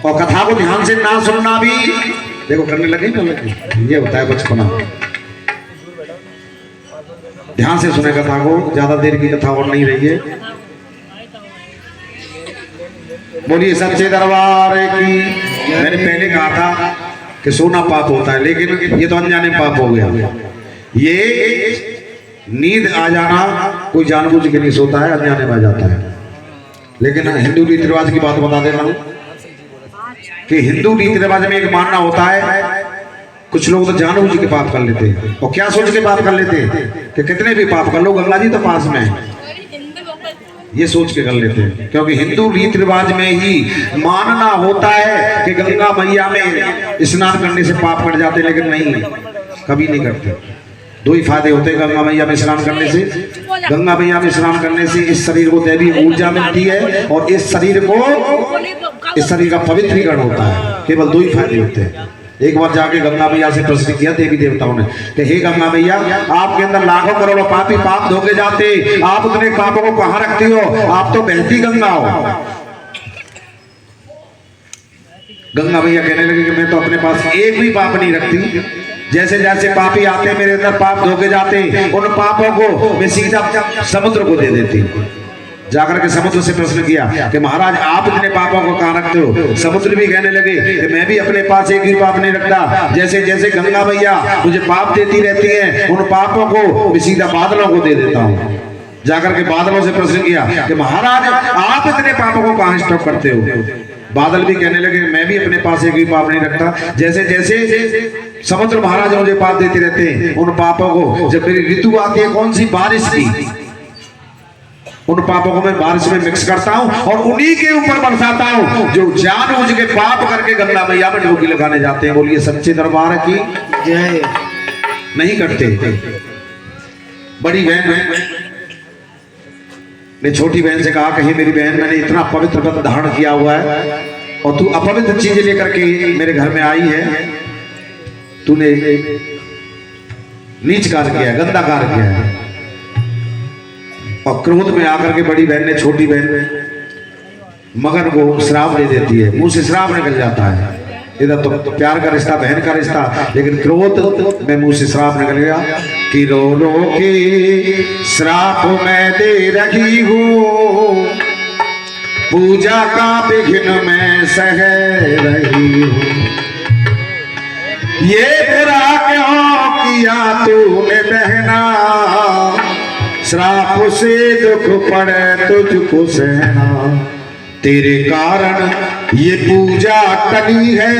Speaker 3: और कथा को ध्यान से ना सुनना भी, देखो करने लगे ना लगे, ये होता है बचपना। ध्यान से सुने कथा को, ज्यादा देर की कथा और नहीं रही है। बोलिए सच्चे दरबार की। मैंने पहले कहा था कि सोना पाप होता है, लेकिन ये तो अनजाने पाप हो गया। ये नींद आ जाना कोई जानबूझ के नहीं सोता है, अनजाने में आ जाता है। लेकिन हिंदू रीति रिवाज की बात बता देता हूं कि हिंदू रीति रिवाज में एक मानना होता है, कुछ लोग तो जानबूझ के पाप कर लेते हैं, और क्या सोच के पाप कर लेते हैं कि कितने भी पाप कर लो, गंगा जी तो पास में है। ये सोच के कर लेते हैं, क्योंकि हिंदू रीति रिवाज में ही मानना होता है कि गंगा मैया में स्नान करने से पाप कट जाते, लेकिन नहीं, कभी नहीं करते। दो ही फायदे होते हैं गंगा मैया में स्नान करने से। गंगा मैया में स्नान करने से इस शरीर को दैवी ऊर्जा मिलती है और इस शरीर का पवित्रीकरण होता है। केवल दो ही फायदे होते हैं। एक बार जाके गंगा मैया से प्रश्न किया देवी देवताओं ने कि हे गंगा मैया, आपके अंदर लाखों करोड़ों पापी पाप धोके जाते, आप उतने पापों को कहाँ रखती हो? आप तो बहती गंगा हो। गंगा मैया कहने लगी कि मैं तो अपने पास एक भी पाप नहीं रखती। जैसे जैसे पापी आते मेरे अंदर पाप धोके जाते, उन पापों को मैं सीधा समुद्र को दे देती। जाकर के समुद्र से प्रश्न किया कि महाराज आप इतने पापों को कहाँ रखते हो? समुद्र भी कहने लगे कि मैं भी अपने पास एक भी पाप नहीं रखता। जैसे जैसे गंगा मैया मुझे पाप देती रहती है, उन पापों को मैं सीधा बादलों को दे देता हूँ। जाकर के बादलों से प्रश्न किया कि महाराज आप इतने पापों को कहाँ स्टॉप करते हो? बादल भी कहने लगे मैं भी अपने पास एक भी पाप नहीं रखता। जैसे जैसे समुद्र महाराज मुझे पाप देते रहते हैं, उन पापों को जब मेरी ऋतु आती है कौन सी, बारिश की, उन पापों को मैं बारिश में मिक्स करता हूं और उन्हीं के ऊपर बरसाता हूं जो जानबूझ के पाप करके गंगा मैया में डुबकी लगाने जाते हैं। बोलिए सच्चे दरबार की जय। नहीं करते। बड़ी बहन ने छोटी बहन से कहा कि हे मेरी बहन, मैंने इतना पवित्र व्रत धारण किया हुआ है और तू अपवित्र चीजें लेकर के मेरे घर में आई है, तूने नीच कार्य किया है, गंदा कार्य किया है। और क्रोध में आकर के बड़ी बहन ने छोटी बहन मगन को श्राप दे देती है, मुंह से श्राप निकल जाता है। इधर तो प्यार का रिश्ता, बहन का रिश्ता, लेकिन क्रोध में मुंह से श्राप निकल गया कि रो रो के श्राप मैं दे रही हूँ, पूजा का विघ्न मैं सह रही हूँ। ये बुरा क्यों किया तूने बहना, श्राप से दुख पड़े तुझको सहना। तेरे कारण ये पूजा टली है,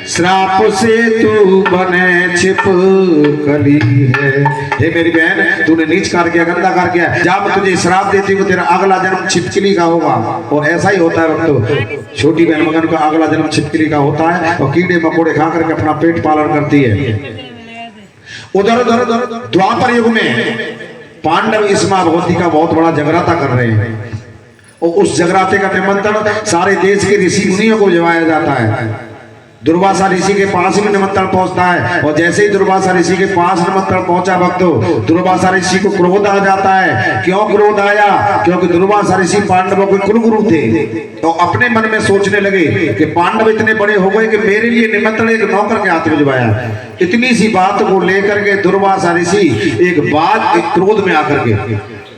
Speaker 3: श्राप से तू बने छिपकली है। हे मेरी बहन, तूने नीच कार्य किया, गंदा कार्य किया, जब मैं तुझे श्राप देती हूँ तेरा अगला जन्म छिपकली का होगा। और ऐसा ही होता है भक्तों, छोटी बहन मगन का अगला जन्म छिपकली का होता है और कीड़े मकोड़े खा करके अपना पेट पालन करती है। उधर उधर द्वापर युग में पांडव इस मां भगवती का बहुत बड़ा जगराता कर रहे हैं और उस जगराते का निमंत्रण सारे देश के ऋषि मुनियों को भिजवाया जाता है। दुर्वासा ऋषि के पास भी निमंत्रण पहुंचता है और जैसे ही दुर्वासा ऋषि के पास निमंत्रण पहुंचा भक्तों, दुर्वासा ऋषि को क्रोध आ जाता है। क्यों क्रोध आया? क्योंकि दुर्वासा ऋषि पांडवों के कुलगुरु थे तो अपने मन में सोचने लगे कि पांडव इतने बड़े हो गए कि मेरे लिए निमंत्रण एक नौकर के हाथ भिजवाया। इतनी सी बात को लेकर के दुर्वासा ऋषि एक क्रोध में आकर के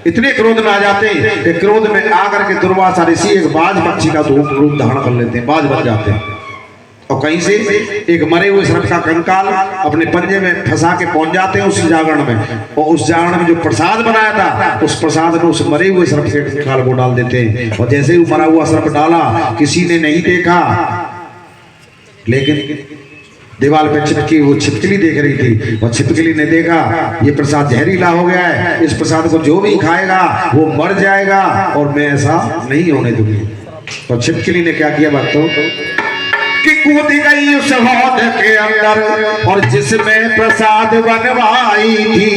Speaker 3: इतने क्रोध में आ जाते हैं कि क्रोध में आकर के दुर्वासा ऋषि एक बाज पक्षी का रूप धारण कर लेते हैं, बाज बन जाते हैं और कहीं से एक मरे हुए सर्प का कंकाल अपने पंजे में फंसा के पहुंच जाते हैं उस जागरण में। और उस जागरण में जो प्रसाद बनाया था उस प्रसाद में उस मरे हुए सर्प के कंकाल को डाल देते हैं। और जैसे ही मरा हुआ सर्प डाला, किसी ने नहीं देखा, लेकिन दीवार पे चिपकी वो छिपकली देख रही थी और छिपकली ने देखा ये प्रसाद जहरीला हो गया है, इस प्रसाद को जो भी खाएगा वो मर जाएगा और मैं ऐसा नहीं होने दूंगी। और छिपकली ने क्या किया भक्तों कि कूद गई उस हौद के अंदर और जिसमें प्रसाद बनवाई थी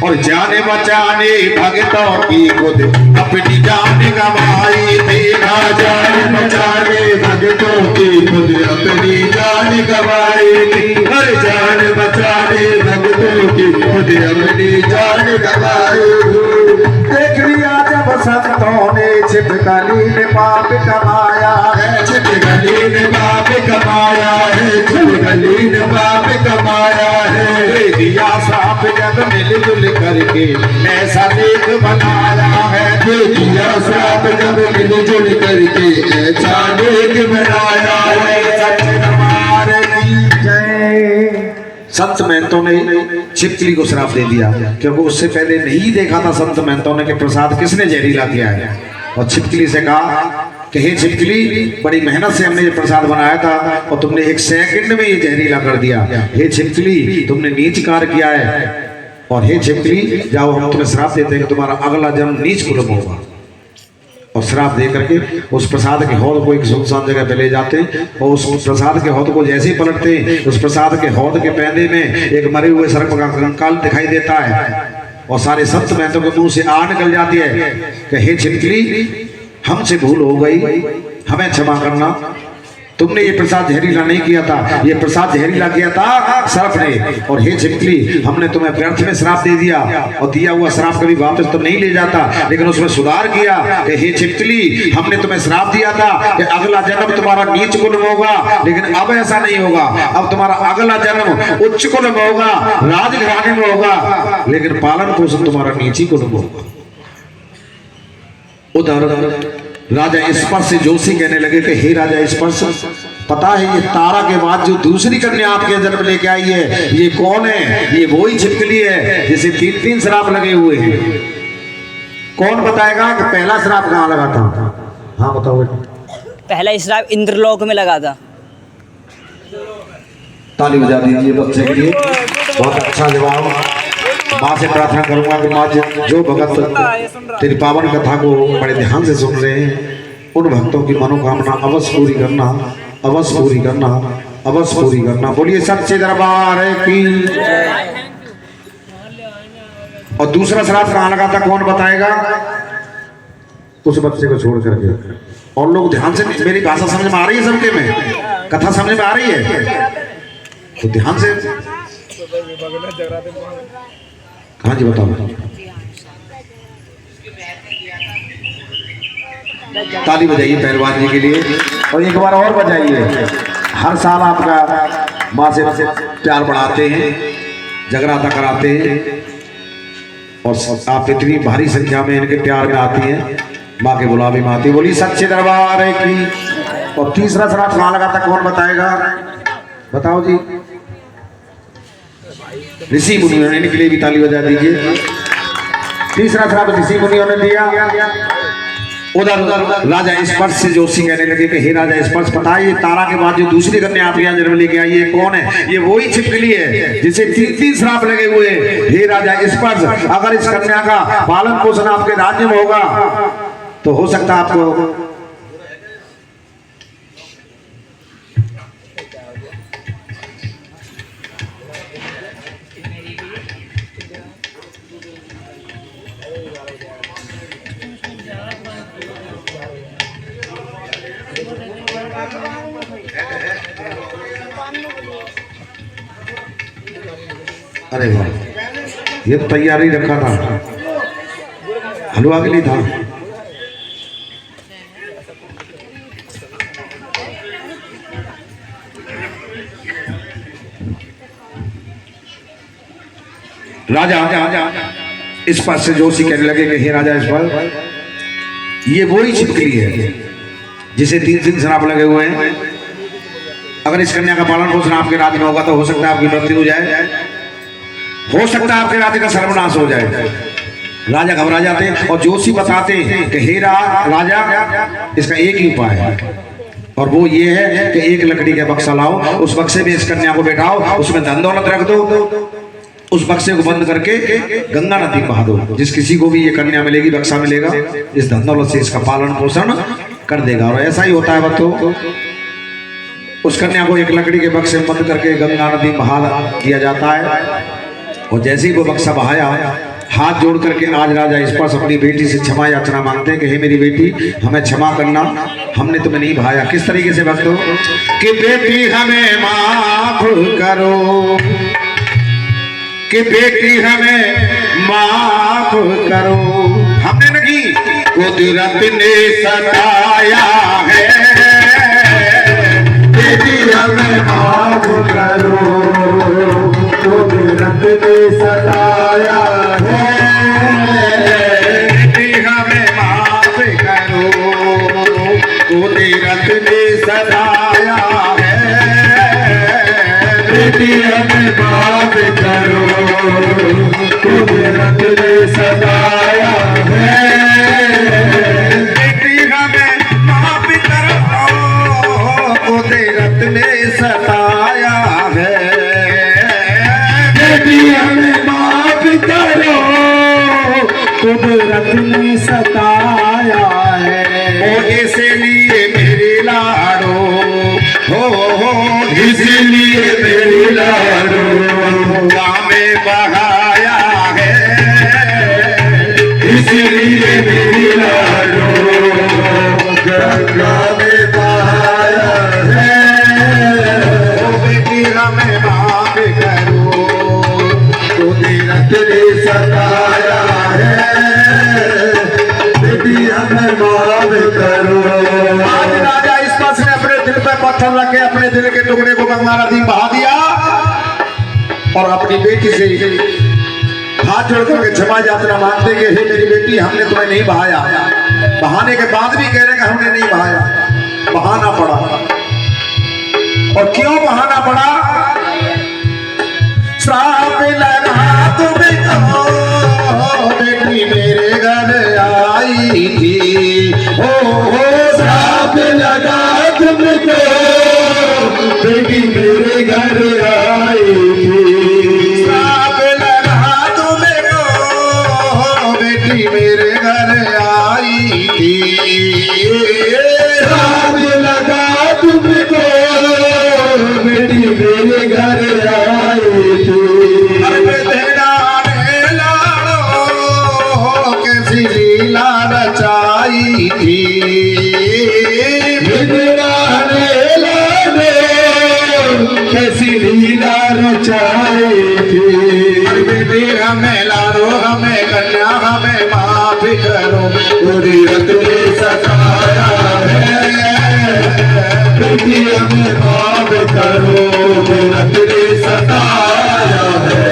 Speaker 3: और जाने बचाने भक्तों की खुद अपनी जान गंवाई थी।
Speaker 4: जाने बचाने भक्तों की खुद अपनी जान गंवाई थी। हर जान बचाने भक्तों की खुद अपनी जान गंवाई थी।
Speaker 3: देख लिया जब संतों ने छिपकली ने पाप कमाया है,
Speaker 4: छिपकली ने पाप कमाया है, छिपकली ने पाप कमाया है।
Speaker 3: दे दिया श्राप जब मिलजुल करके ऐसा देख बनाया है।
Speaker 4: दे दिया श्राप जब मिलजुल करके ऐसा देख बनाया है।
Speaker 3: सच्चे दरबार की जय। संत महंतों ने छिपकली को श्राप दे दिया क्योंकि उससे पहले नहीं देखा था संत महंतों ने कि प्रसाद किसने जहरीला किया है। और छिपकली से कहा कि हे छिपकली, बड़ी मेहनत से हमने ये प्रसाद बनाया था और तुमने 1 सेकंड में ये जहरीला कर दिया। हे छिपकली, तुमने नीच कार्य किया है और हे छिपकली जाओ, हम तुम्हें श्राप देते हैं कि तुम्हारा अगला जन्म नीच कुल में होगा। और श्राप दे करके उस प्रसाद के हौद को एक सुनसान जगह पे ले जाते और उस प्रसाद के हौद को जैसे ही पलटते, उस प्रसाद के हौद के पैदे में एक मरे हुए सर्प का कंकाल दिखाई देता है और सारे संत महंतों के मुंह से आग निकल जाती है कि हे छिपकली, हमसे भूल हो गई, हमें क्षमा करना, तुमने ये प्रसाद जहरीला नहीं किया था, ये प्रसाद जहरीला किया था सर्प ने। और हे छिपकली, हमने तुम्हें व्यर्थ में श्राप दे दिया और दिया हुआ श्राप कभी वापस तो नहीं ले जाता, लेकिन उसमें सुधार किया कि हे छिपकली, हमने तुम्हें श्राप दिया था कि अगला जन्म तुम्हारा नीच कुल में होगा, लेकिन अब ऐसा नहीं होगा। अब तुम्हारा अगला जन्म उच्च कुल में होगा, राजघराने में होगा, लेकिन पालन पोषण तुम्हारा नीची कुल में होगा। उधर राजा स्पर्श से जोशी कहने लगे कि हे राजा स्पर्श, पता है ये तारा के बाद जो दूसरी कन्या आपके जन्म लेके आई है, ये कौन है? ये वही छिपकली है जिसे 3-3 श्राप लगे हुए हैं। कौन बताएगा कि पहला श्राप कहाँ लगा था? हाँ बताओ।
Speaker 5: पहला श्राप इंद्रलोक में लगा था।
Speaker 3: ताली बजा दीजिए बच्चे के लिए, बहुत अच्छा जवाब। माँ से प्रार्थना करूंगा कि माँ जो भगत तेरी पावन कथा को बड़े ध्यान से सुन रहे हैं, उन भक्तों की मनोकामना अवश्य पूरी करना, अवश्य पूरी करना, अवश्य पूरी करना। बोलिए सच्चे दरबार की। और दूसरा श्राप कहाँ लगा था, कौन बताएगा? उस बच्चे को छोड़ करके। और लोग ध्यान से, मेरी भाषा समझ में आ रही है सबके में? कथा समझ में आ रही है तो ध्यान से। हाँ जी बताओ। ताली बजाइए पहलवान जी के लिए, और एक बार और बजाइए। हर साल आपका माँ से प्यार बढ़ाते हैं, जगराता कराते हैं, और आप इतनी भारी संख्या में इनके प्यार में आती हैं, माँ के बुलावे में आती है। बोली सच्चे दरबार की। और तीसरा श्राप कहाँ लगा था, कौन बताएगा? बताओ जी। ऋषि मुनियों ने, इनके लिए भी ताली बजा दीजिए। तीसरा श्राप ऋषि मुनियों ने दिया। उधर राजा स्पर्श से जोशी कहने लगे कि हे राजा स्पर्श, पता है ये तारा के बाद जो दूसरी कन्या आपके यहाँ जन्म लेके आई है कौन है? ये वही छिपकली है जिसे 3-3 श्राप लगे हुए। हे राजा स्पर्श, अगर इस कन्या का पालन पोषण आपके राज्य में होगा तो हो सकता है आपको अरे वाह, ये तो तैयारी रखा था, हलवा के लिए था। राजा इस पर से जोशी कहने लगे कि हे राजा इस पर, ये वही छिपकली है जिसे 3-3 श्राप लगे हुए हैं। अगर इस कन्या का पालन पोषण आपके राज्य में होगा तो हो सकता है आपकी मृत्यु हो जाए, हो सकता है आपके राज्य का सर्वनाश हो जाए। राजा घबरा जाते हैं और जोशी बताते हैं कि हे राजा, इसका एक ही उपाय है, और वो ये है कि एक लकड़ी का बक्सा लाओ, उस बक्से में इस कन्या को बैठाओ, उसमें धन दौलत रख दो, उस बक्से को बंद करके गंगा नदी बहा दो। जिस किसी को भी ये कन्या मिलेगी, बक्सा मिलेगा, इस धन दौलत से इसका पालन पोषण कर देगा। और ऐसा ही होता है बच्चों, उस कन्या को एक लकड़ी के बक्से में बंद करके गंगा नदी बहा दिया जाता है। और जैसे ही वो बक्सा बहाया, हाथ जोड़ करके आज राजा स्पर्श अपनी बेटी से क्षमा याचना मांगते हैं कि हे मेरी बेटी, हमें क्षमा करना, हमने तुम्हें नहीं भाया। किस तरीके से भक्तों? कि बेटी हमें माफ करो, कि बेटी हमें माफ करो, हमने नहीं, कुदरत ने सताया है, बेटी हमें माफ करो, कुदरत ने सताया है, बेटी हमें माफ करो, कुदरत ने सताया है, बेटी हमें माफ करो, कुदरत ने सताया है, बेटी हमें माफ करो, कुदरत ने सताया है, बेटी हमें माफ
Speaker 1: कुदरत ने सताया है।
Speaker 3: ओ इसलिए मेरे लाडो हो
Speaker 4: इसलिए मेरे लाडो
Speaker 3: में बहाया है,
Speaker 4: इसलिए मेरे लाडो गंगा में बहाया है।
Speaker 3: ओ बेटी हमें माफ करो,
Speaker 4: कुदरत ने सताया है, बेटी हमें माफ करो।
Speaker 3: आज राजा इस पास ने अपने दिल पे पत्थर रखे, अपने दिल के टुकड़े को गंगा नदी में बहा दिया और अपनी बेटी से हाथ जोड़ करके क्षमा याचना मांगते कि हे मेरी बेटी, हमने तुम्हें नहीं बहाया। बहाने के बाद भी कह रहे कि हमने नहीं बहाया, बहाना पड़ा। और क्यों बहाना पड़ा? श्राप लगा तुमको बेटी मेरे घर आई थी,
Speaker 4: हो श्राप लगा तुमको बेटी मेरे घर आई थी।
Speaker 3: श्राप लगा तुमको बेटी मेरे घर आई थी।
Speaker 4: श्राप लगा तुमको बेटी मेरे घर आई थी।
Speaker 3: कैसी लीला रचाई थी,
Speaker 4: कैसी लीला रचाई थी।
Speaker 3: बेटी हमें लाडो, हमें कन्या, हमें माफ करो,
Speaker 4: कुदरत ने सताया है, बेटी हमें माफ करो, कुदरत ने सताया है।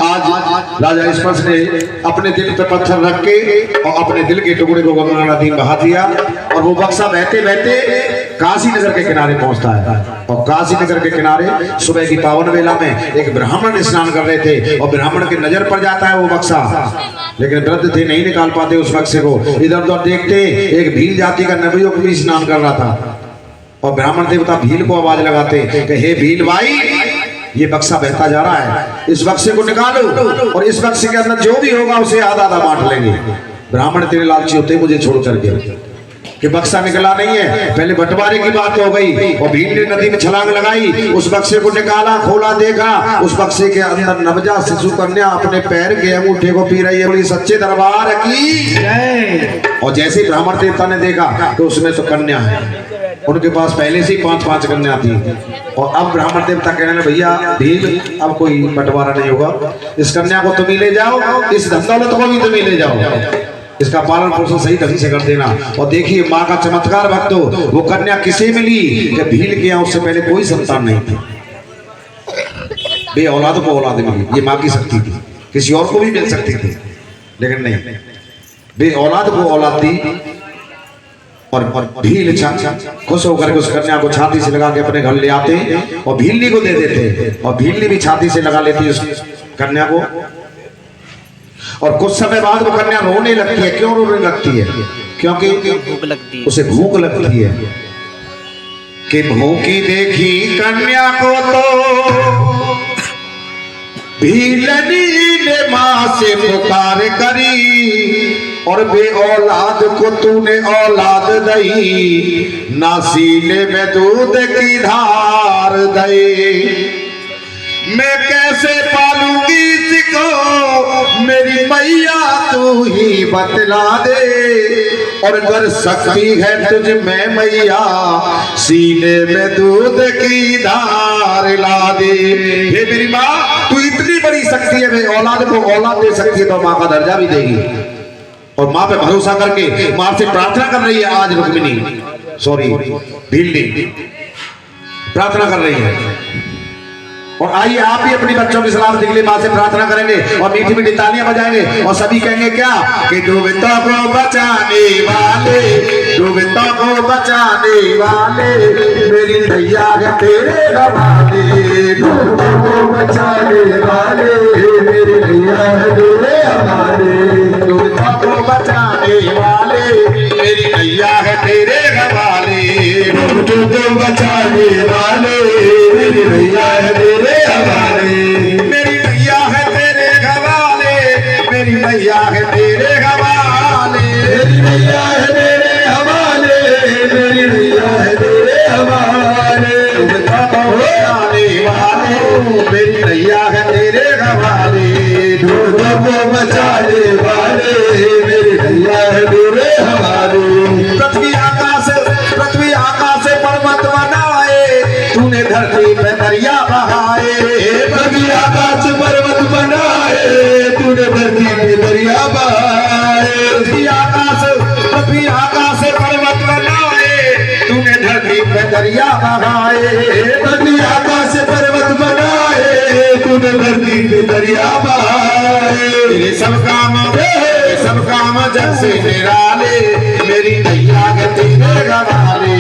Speaker 3: आज राजा स्पर्श ने अपने दिल पे पत्थर रख के और अपने दिल के टुकड़े को गंगा नदी में बहा दिया और वो बक्सा बहते बहते काशी नगर के किनारे पहुंचता है। और काशी नगर के किनारे सुबह की पावन वेला में एक ब्राह्मण स्नान कर रहे थे और ब्राह्मण की नजर पड़ जाता है वो बक्सा, लेकिन वृद्ध थे, नहीं निकाल पाते उस बक्से को। इधर उधर देखते एक भील जाति का नवयुवक भी स्नान कर रहा था और ब्राह्मण देवता भील को आवाज लगाते कि हे भील भाई, ये बक्सा बहता जा रहा है, इस बक्से को निकालो और इस बक्से के अंदर जो भी होगा उसे आधा आधा बांट लेंगे। ब्राह्मण तेरे लालची होते मुझे छोड़ करके कि बक्सा निकला नहीं है। पहले बंटवारे की बात हो गई और भील ने नदी में छलांग लगाई, उस बक्से को निकाला, खोला, देखा उस बक्से के अंदर नवजात शिशु कन्या अपने पैर के अंगूठे को पी रही है। बोली सच्चे दरबार की। और जैसे ही ब्राह्मण देवता ने देखा तो उसमें तो कन्या है, उनके पास पहले से ही 5-5 कन्या थी। और अब ब्राह्मण देवता कहने लगे भैया भील, अब कोई बंटवारा नहीं होगा, इस कन्या को तुम ही ले जाओ, इस धन दौलत को भी तुम ही ले जाओ, इसका पालन पोषण सही ढंग से कर देना। और देखिए माँ का चमत्कार भक्तों, वो कन्या किसे मिली कि भील के यहाँ उससे पहले कोई संतान नहीं थी, बे औलाद को औलाद मिली। ये माँ की शक्ति थी, किसी और को भी मिल सकती थी लेकिन नहीं, बे औलाद को औलाद दी। और भील खुश होकर के उस कन्या को छाती से लगा के अपने घर ले आते और भीलनी को दे देते और भीलनी भी छाती से लगा लेती उस कन्या को। और कुछ समय बाद वो कन्या रोने लगती है। क्यों रोने लगती है? क्योंकि
Speaker 5: भूख लगती है,
Speaker 3: उसे भूख लगती है। कि भूखी देखी कन्या को तो भीलनी ने मां से पुकार करी और बे औलाद को तूने औलाद दई, ना सीने में दूध की धार दई। मैं कैसे पालूंगी इसको मेरी मैया तू ही बतला दे, और अगर शक्ति है तुझ में मैया सीने में दूध की धार ला दे। हे मेरी माँ, तू इतनी बड़ी शक्ति है, मैं औलाद को औलाद दे सकती है तो माँ का दर्जा भी देगी। और माँ पे भरोसा करके माँ से प्रार्थना कर रही है आज रुक्मिणी, सॉरी भीलनी प्रार्थना कर रही है। और आइए आप भी अपनी बच्चों की सलामती के लिए माँ से प्रार्थना करेंगे और मीठी मीठी तालियां बजाएंगे और सभी कहेंगे क्या कि डूबतों को बचाने वाले, डूबतों को बचाने वाले मेरी नैया है तेरे हवाले,
Speaker 4: डूबतों को बचाने वाले मेरी नैया है तेरे हवाले,
Speaker 3: डूबतों को बचाने वाले मेरी नैया है तेरे हवाले,
Speaker 4: डूबतों को बचाने वाले मेरी नैया है तेरे हवाले,
Speaker 3: मेरी नैया है तेरे हवाले, मेरी मेरी नैया है तेरे हवाले,
Speaker 4: दूधों को बचाने वाले मेरी नैया है तेरे हवाले।
Speaker 3: पृथ्वी आकाश पर्वत बनाए, तूने धरती पे दरिया बहाए।
Speaker 4: पृथ्वी आकाश पर्वत बनाए, तूने धरती पे दरिया बहाए।
Speaker 3: पृथ्वी आकाश पर्वत बनाए, तूने धरती पे दरिया बहाए।
Speaker 4: पृथ्वी आकाश पर्वत बनाए, तूने धरती पे दरिया बहाए।
Speaker 3: तेरे सब काम जग से निराले, मेरी नैया है तेरे हवाले।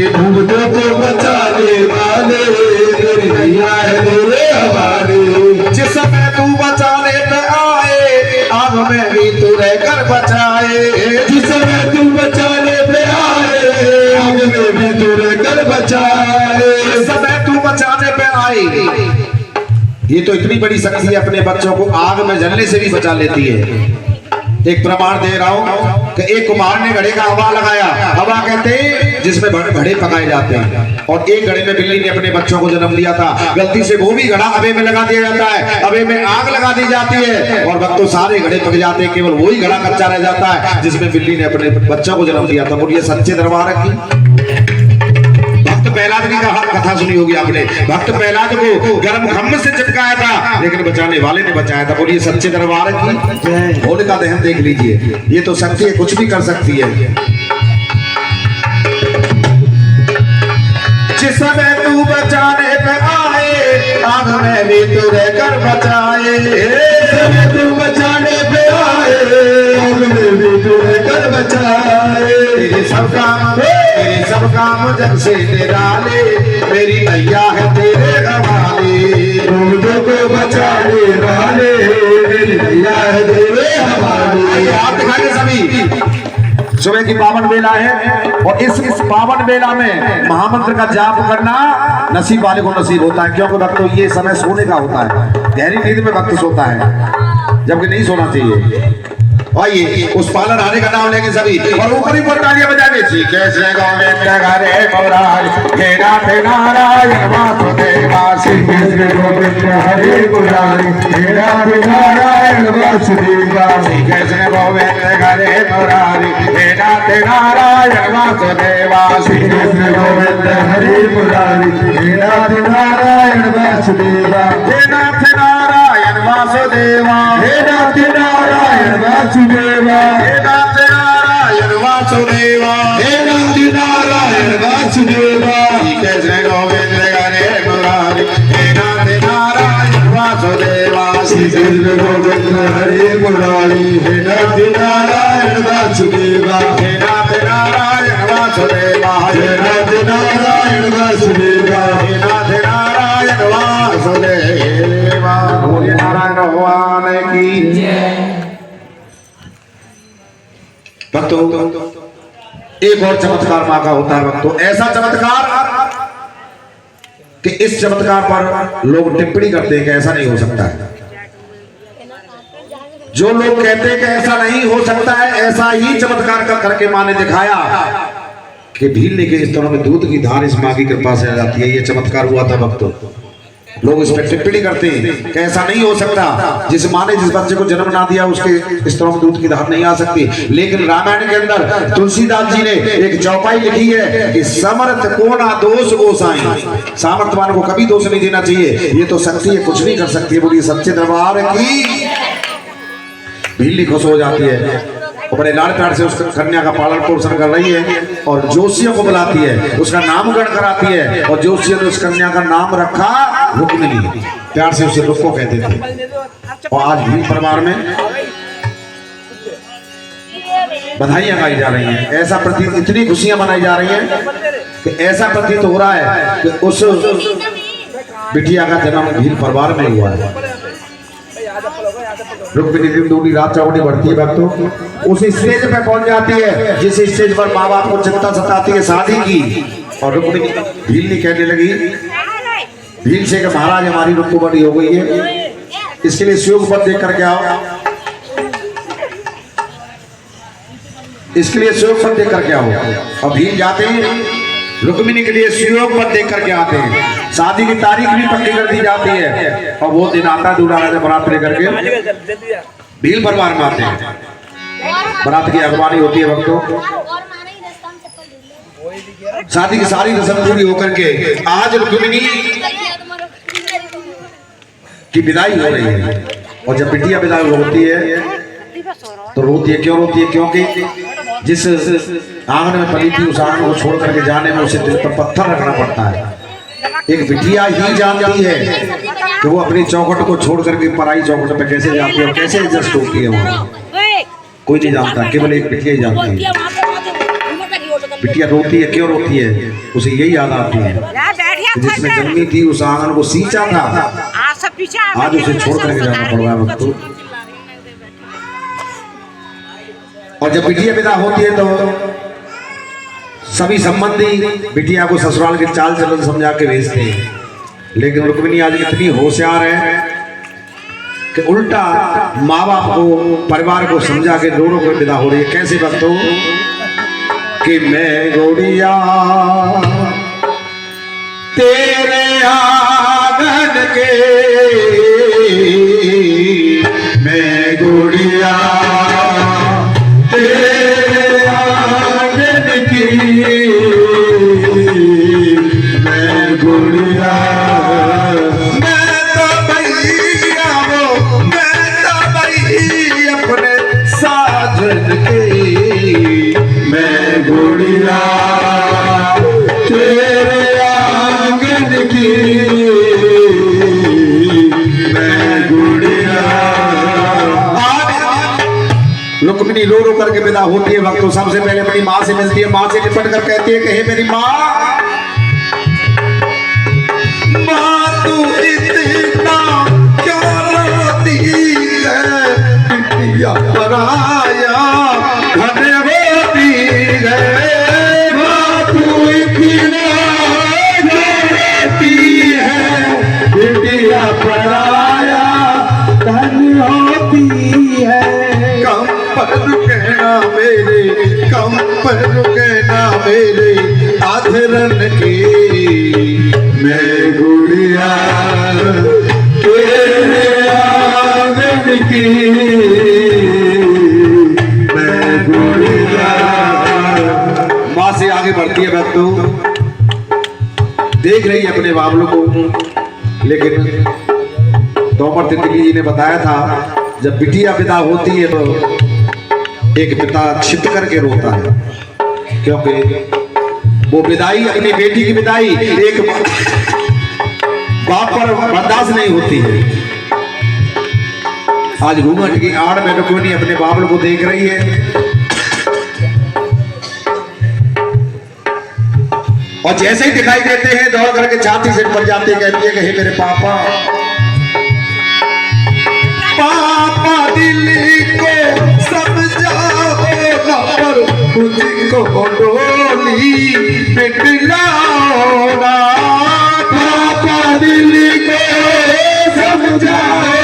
Speaker 4: दूधों को बचाने वाले मेरी नैया है तेरे हवाले।
Speaker 3: जिस समय तू बचाने पे आए, आग में भी तू रहकर बचाए।
Speaker 4: जिस समय तू बचाने पे आए, आग में भी तू रहकर बचाए।
Speaker 3: जिस समय तू बचाने पे आए, ये तो इतनी बड़ी शक्ति है, अपने बच्चों को आग में जलने से भी बचा लेती है। एक प्रमाण दे रहा हूं कि एक कुम्हार ने घड़े का हवा लगाया। हवा कहते हैं जिसमें घड़े पकाए जाते हैं, और एक घड़े में बिल्ली ने अपने बच्चों को जन्म दिया था। गलती से वो भी घड़ा हवे में लगा दिया जाता है, हवे में आग लगा दी जाती है, और वक्त तो सारे घड़े पक जाते हैं, केवल वही घड़ा कच्चा रह जाता है जिसमें बिल्ली ने अपने बच्चों को जन्म दिया था। बोलिए सच्चे दरबार की। भक्त प्रहलाद की कथा सुनी होगी आपने। भक्त प्रहलाद को गर्म खम्भ से चिपकाया था, लेकिन बचाने वाले ने बचाया था। बोलिए सच्चे दरबार की। होलिका दहन देख लीजिए, ये तो शक्ति है, कुछ भी कर सकती है। जिस समय तू बचाने पे आए, आग में भी तू रहकर बचाए।
Speaker 4: तू बचाने पे आए, आग में भी तू रहकर बचाए।
Speaker 3: तेरे सब काम जग से निराले, मेरी नैया है तेरे हवाले।
Speaker 4: दूधों को बचाने वाले मेरी नैया है तेरे हवाले।
Speaker 3: आप दिखाइए सभी। सुबह की पावन बेला है, और इस पावन बेला में महामंत्र का जाप करना नसीब वाले को नसीब होता है, क्योंकि भक्तों ये समय सोने का होता है। गहरी नींद में भक्त सोता है, जबकि नहीं सोना चाहिए। आइए उस पालन हारे का नाम लेंगे सभी, और ऊपर ही ऊपर तालियां बजाएंगे। कैसे गोविंद हरे मुरारी, हे नाथ नारायण वासुदेवा।
Speaker 4: श्री कृष्ण गोविंद हरे मुरारी, हे नाथ नारायण वासुदेवा।
Speaker 3: श्री कृष्ण गोविंद हरे मुरारी, हे नाथ नारायण वासुदेवा।
Speaker 4: श्री कृष्ण गोविंद हरे मुरारी, हे नाथ नारायण वासुदेवा।
Speaker 3: हे नाथ नारायण वासुदेवा,
Speaker 4: हे नाथ नारायण वासुदेवा।
Speaker 3: हे नाथ नारायण वासुदेवा,
Speaker 4: हे नाथ नारायण वासुदेवा।
Speaker 3: श्री कृष्ण गोविंद हरे मुरारी, हे नाथ नारायण वासुदेवा।
Speaker 4: श्री कृष्ण गोविंद हरे मुरारी, हे नाथ नारायण वासुदेवा।
Speaker 3: हे नाथ नारायण वासुदेवा,
Speaker 4: हे नाथ नारायण वासुदेवा।
Speaker 3: हे नाथ नारायण वासुदेवा। बोलिए नारायण भगवान की। भक्तों एक और चमत्कार मां का होता है भक्तों, ऐसा चमत्कार कि इस चमत्कार पर लोग टिप्पणी करते हैं कि ऐसा नहीं हो सकता है। जो लोग कहते हैं कि ऐसा नहीं हो सकता है, ऐसा ही चमत्कार का करके मां ने दिखाया कि भीलने के स्तनों में दूध की धार इस मां की कृपा से आ जाती है। ये चमत्कार हुआ था भक्तों। लोग इस पर टिप्पणी करते हैं कि ऐसा नहीं हो सकता, जिस मां ने जिस बच्चे को जन्म ना दिया उसके स्तनों में दूध की धार नहीं आ सकती। लेकिन रामायण के अंदर तुलसीदास जी ने एक चौपाई लिखी है कि समर्थ को ना दोष गोसाई। सामर्थ्यवान को कभी दोष नहीं देना चाहिए, ये तो शक्ति है, कुछ नहीं कर सकती है। बोलिए सच्चे दरबार की। भीलनी खुश हो जाती है, बड़े लाड़ प्यार से उस कन्या का पालन पोषण कर रही है, और जोशियों को बुलाती है, उसका नामकरण कराती है, और जोशियों ने उस कन्या का नाम रखा रुक्मिणी। प्यार से उसे रुक्को कहते थे। और आज भील परिवार में बधाइयां गाई जा रही हैं। ऐसा प्रतीत, इतनी खुशियां मनाई जा रही हैं कि ऐसा प्रतीत हो रहा है कि उस बिटिया का जन्म भील परिवार में हुआ है। रुक्मिणी दिन दूनी रात चौड़ी बढ़ती है भक्तों, उस स्टेज पे पहुंच जाती है जिस स्टेज पर माँ बाप को चिंता सताती है शादी की। और रुक्मिणी भीलनी कहने लगी भील से कि महाराज हमारी रुक्को बड़ी हो गई है, इसके लिए शिव पद देख करके आओ, इसके लिए शिव पद देख करके आओ। और भील जाते हैं रुक्मिणी के लिए सुयोग पर देख करके आते हैं। शादी की तारीख भी पक्की कर दी जाती है और वो दिन आता है दूल्हा राजा बारात लेकर के भील परिवार में आते हैं। बारात की अगवानी होती है वक्तों। शादी की सारी रस्म पूरी होकर के आज रुक्मिणी की विदाई हो रही है और जब बिटिया विदाई होती है तो रोती है। क्यों रोती है? क्योंकि जिस आंगन में पली थी उस आंगन को छोड़ करके जाने में उसे दिल पर पत्थर रखना पड़ता है। एक बिटिया ही जानती है कि वो अपनी चौखट को छोड़ करके पराई चौखट पे कैसे जाती है और कैसे एडजस्ट होती है। वहाँ कोई नहीं जानता, केवल एक बिटिया ही जानती है। बिटिया रोती है। क्यों रोती है? उसे यही याद आती है जिसमें जन्मी थी उस आंगन को सींचा था, आज उसे छोड़ करके जाना पड़ रहा है वक्त। और जब बिटिया विदा होती है तो सभी संबंधी बिटिया को ससुराल के चाल चलन समझा के भेजते हैं, लेकिन रुक्मिणी आज इतनी होशियार है कि उल्टा माँ बाप को परिवार को समझा के दोनों को विदा हो रही है। कैसे भक्तों कि मैं गोड़िया तेरे आंगन के, मैं गोड़िया तेरे आंगन की, मैं गोड़िया, मैं तो भैया वो, मैं तो भैया अपने साजन के, मैं गोड़िया तेरे आंगन की, मैं गोड़िया। रुक्मिणी रो रो करके विदा होती है वक्त तो सबसे पहले अपनी माँ से मिलती है। माँ से निपट कर कहती है कि हे मेरी माँ, माँ तू इतना क्यों रोती है, बिटिया पराया घर होती है, माँ तू इतना रोती है, बिटिया पराया धन होती है। कम पर कहना मेरे, कम पर कहना मेरे आधरन की, मैं गुड़िया तेरे आंगन की, मैं गुड़िया। माँ से आगे बढ़ती है भक्तों, देख रही है अपने बाबलों को, लेकिन तोमर तितली जी ने बताया था जब बिटिया विदा होती है तो एक पिता छिप करके रोता है, क्योंकि वो विदाई, अपनी बेटी की विदाई एक बाप पर बर्दाश्त नहीं होती है। आज घूंघट की आड़ में रुक्मिणी अपने बाबल को देख रही है और जैसे ही दिखाई देते हैं दौड़ करके छाती से पड़ जाते हैं, कहती है कि हे मेरे पापा, पापा दिल को समझाओ ना पर मुझको डोली बिठलाओ ना, पापा दिल को समझाओ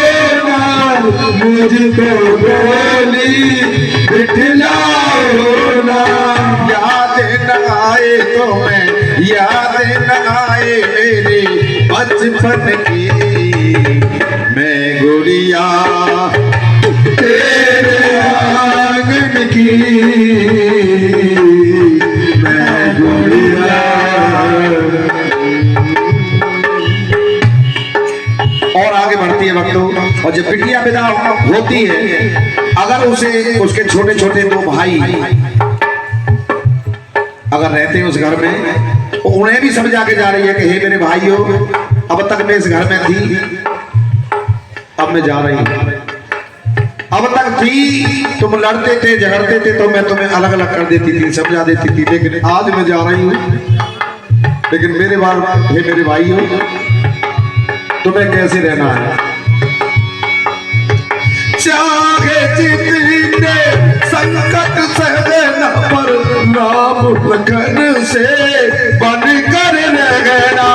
Speaker 3: ना मुझको डोली बिठलाओ ना। याद न आए तो मैं, याद न आए मेरे बचपन की, मैं गुड़िया तेरे आंगन की, मैं गुड़िया। और आगे बढ़ती है भक्तों, और जब बिटिया विदा होती है, अगर उसे उसके छोटे छोटे दो भाई अगर रहते हैं उस घर में, तो उन्हें भी समझा के जा रही है कि हे मेरे भाइयों, अब तक मैं इस घर में थी, अब मैं जा रही हूं। अब तक थी, तुम लड़ते थे झगड़ते थे तो मैं तुम्हें अलग अलग कर देती थी, समझा देती थी, लेकिन आज मैं जा रही हूं। लेकिन मेरे बार हे मेरे भाइयों, तुम्हें कैसे रहना है, चाहे जितने संकट सहना पर नाम लखन से बनकर रहना,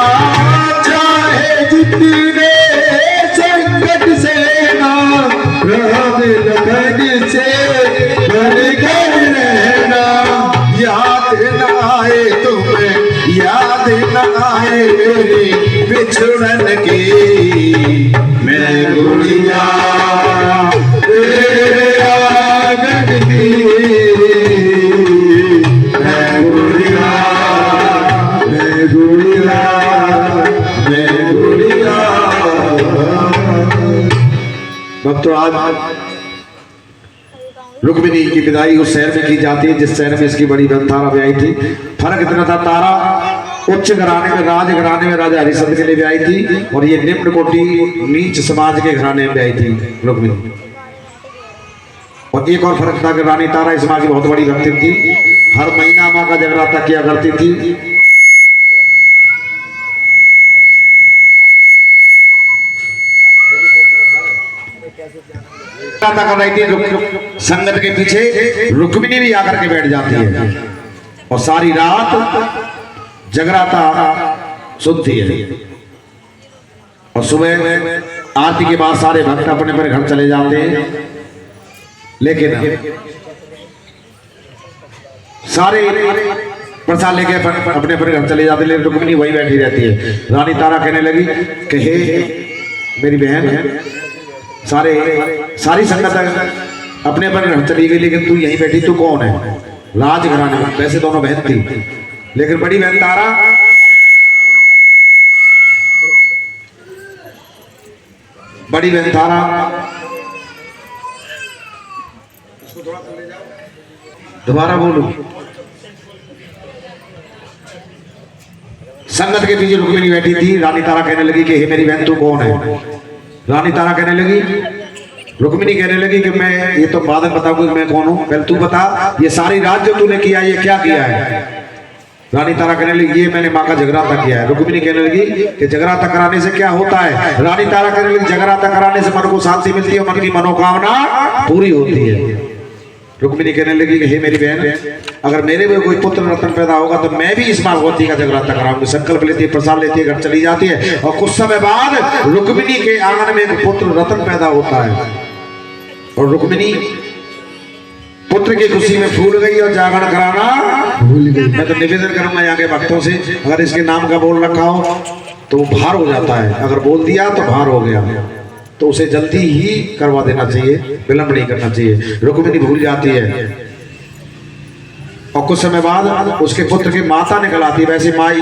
Speaker 3: चाहे जितने संकट सेना राम लखन से बनकर रहना। याद न आए तुम्हें, भक्तों आज रुक्मिणी की विदाई उस शहर में की जाती है जिस शहर में इसकी बड़ी बहन तारा ब्याही थी। फर्क इतना था, तारा उच्च घराने में राज घराने में राजा हरिश्चंद्र के लिए ब्याही थी और ये निम्न कोटि नीच समाज के घराने में ब्याही थी रुक्मिणी। और एक और फर्क था कि रानी तारा इस माँ की बहुत बड़ी भक्ति थी, हर महीना माँ का जगराता किया करती थी। कर रही थी संगत के पीछे रुक्मिणी भी आकर के बैठ जाती है और सारी रात जगराता सुनती है। और सुबह आरती के बाद सारे भक्त अपने अपने घर चले जाते हैं, लेकिन सारे प्रसाद लेके अपने अपने घर चले जाते, लेकिन रुक्मिणी वही बैठी रहती है। रानी तारा कहने लगी कि हे मेरी बहन है, सारी संगत अपने अपने घर चली गई, लेकिन तू यहीं बैठी, तू कौन है? राजघराने में। वैसे दोनों बहन थी, लेकिन बड़ी बहन तारा दोबारा बोलू। संगत के पीछे रुक्मिणी बैठी थी। रानी तारा कहने लगी कि हे मेरी बहन तू कौन है? रानी तारा कहने लगी, रुक्मिणी कहने लगी कि मैं ये तो बाद में बताऊंगी मैं कौन हूं, पहले तू बता ये सारी रात जो तूने किया ये क्या किया है? रानी तारा कहने लगी ये मैंने माँ का जगराता किया है। रुक्मिणी कहने लगी कि जगराता कराने से क्या होता है? रानी तारा कहने लगी जगराता कराने से मन को शांति मिलती है, मन की मनोकामना पूरी होती है। रुक्मिणी कहने लगी कि हे मेरी बहन, अगर मेरे में कोई पुत्र रत्न पैदा होगा तो मैं भी इस भगवती का जगराता कराऊंगी। संकल्प लेती है, प्रसाद लेती है, घर चली जाती है और कुछ समय बाद रुक्मिणी के आंगन में एक पुत्र रत्न पैदा होता है और रुक्मिणी पुत्र की खुशी में फूल गई और जागरण कराना भूल गई। मैं तो निवेदन करूंगा यहाँ के भक्तों से, अगर इसके नाम का बोल रखा हो तो भार हो जाता है, अगर बोल दिया तो भार हो गया, तो उसे जल्दी ही करवा देना चाहिए, विलंब नहीं करना चाहिए। रुक्मिणी भूल जाती है और कुछ समय बाद उसके पुत्र की माता निकल आती है। वैसे माई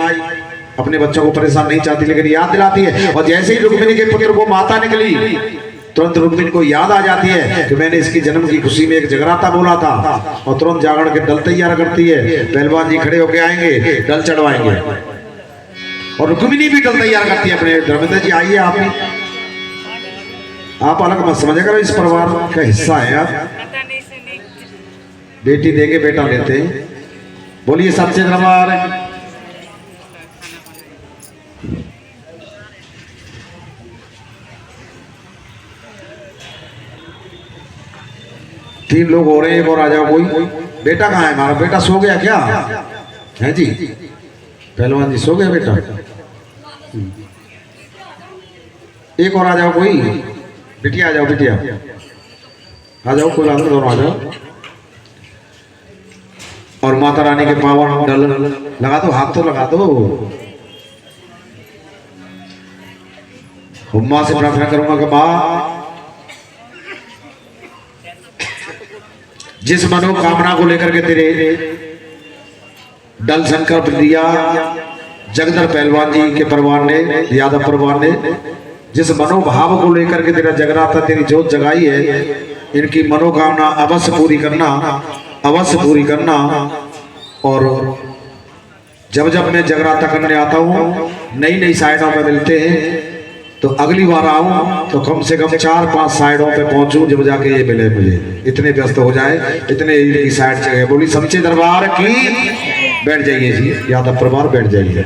Speaker 3: अपने बच्चों को परेशान नहीं चाहती, लेकिन याद दिलाती है। और जैसे ही रुक्मिणी के पुत्र को माता निकली, तुरंत रुक्मिणी को याद आ जाती है कि मैंने इसकी जन्म की खुशी में एक जगराता बोला था, और तुरंत जागरण के दल तैयार करती है। पहलवान जी खड़े होके आएंगे, दल चढ़वाएंगे और रुक्मिणी भी दल तैयार करती है अपने। धर्मेंद्र जी आइए, आप अलग मत समझा करो, इस परिवार का हिस्सा है आप। बेटी देके बेटा लेते हैं। बोलिए सच्चे दरबार। तीन लोग हो रहे हैं, एक और आ जाओ कोई। बेटा कहाँ है हमारा? बेटा सो गया क्या है जी? पहलवान जी सो गया बेटा? एक और आ जाओ कोई। बिटिया आ जाओ, बिटिया आ जाओ, कोई बात नहीं, दोनों आ जाओ। और माता रानी के पावन डल लगा दो, हाथ तो लगा दो। मां से प्रार्थना करूंगा कि मां जिस मनोकामना को लेकर के तेरे दल संकल्प दिया जगदर पहलवान जी के परिवार ने, यादव परिवार ने, जिस मनोभाव को लेकर के तेरा जगराता तेरी जोत जगाई है, इनकी मनोकामना अवश्य पूरी करना, अवश्य पूरी करना। और जब जब मैं जगराता करने आता हूँ, नई नई साइडों में मिलते हैं, तो अगली बार आऊं तो कम से कम 4-5 साइडों पे पहुंचूं जब जाके ये मिले मुझे। इतने व्यस्त हो जाए, इतने की साइड जगह। बोली सच्चे दरबार की। बैठ जाइए जी, यादव परिवार बैठ जाइए,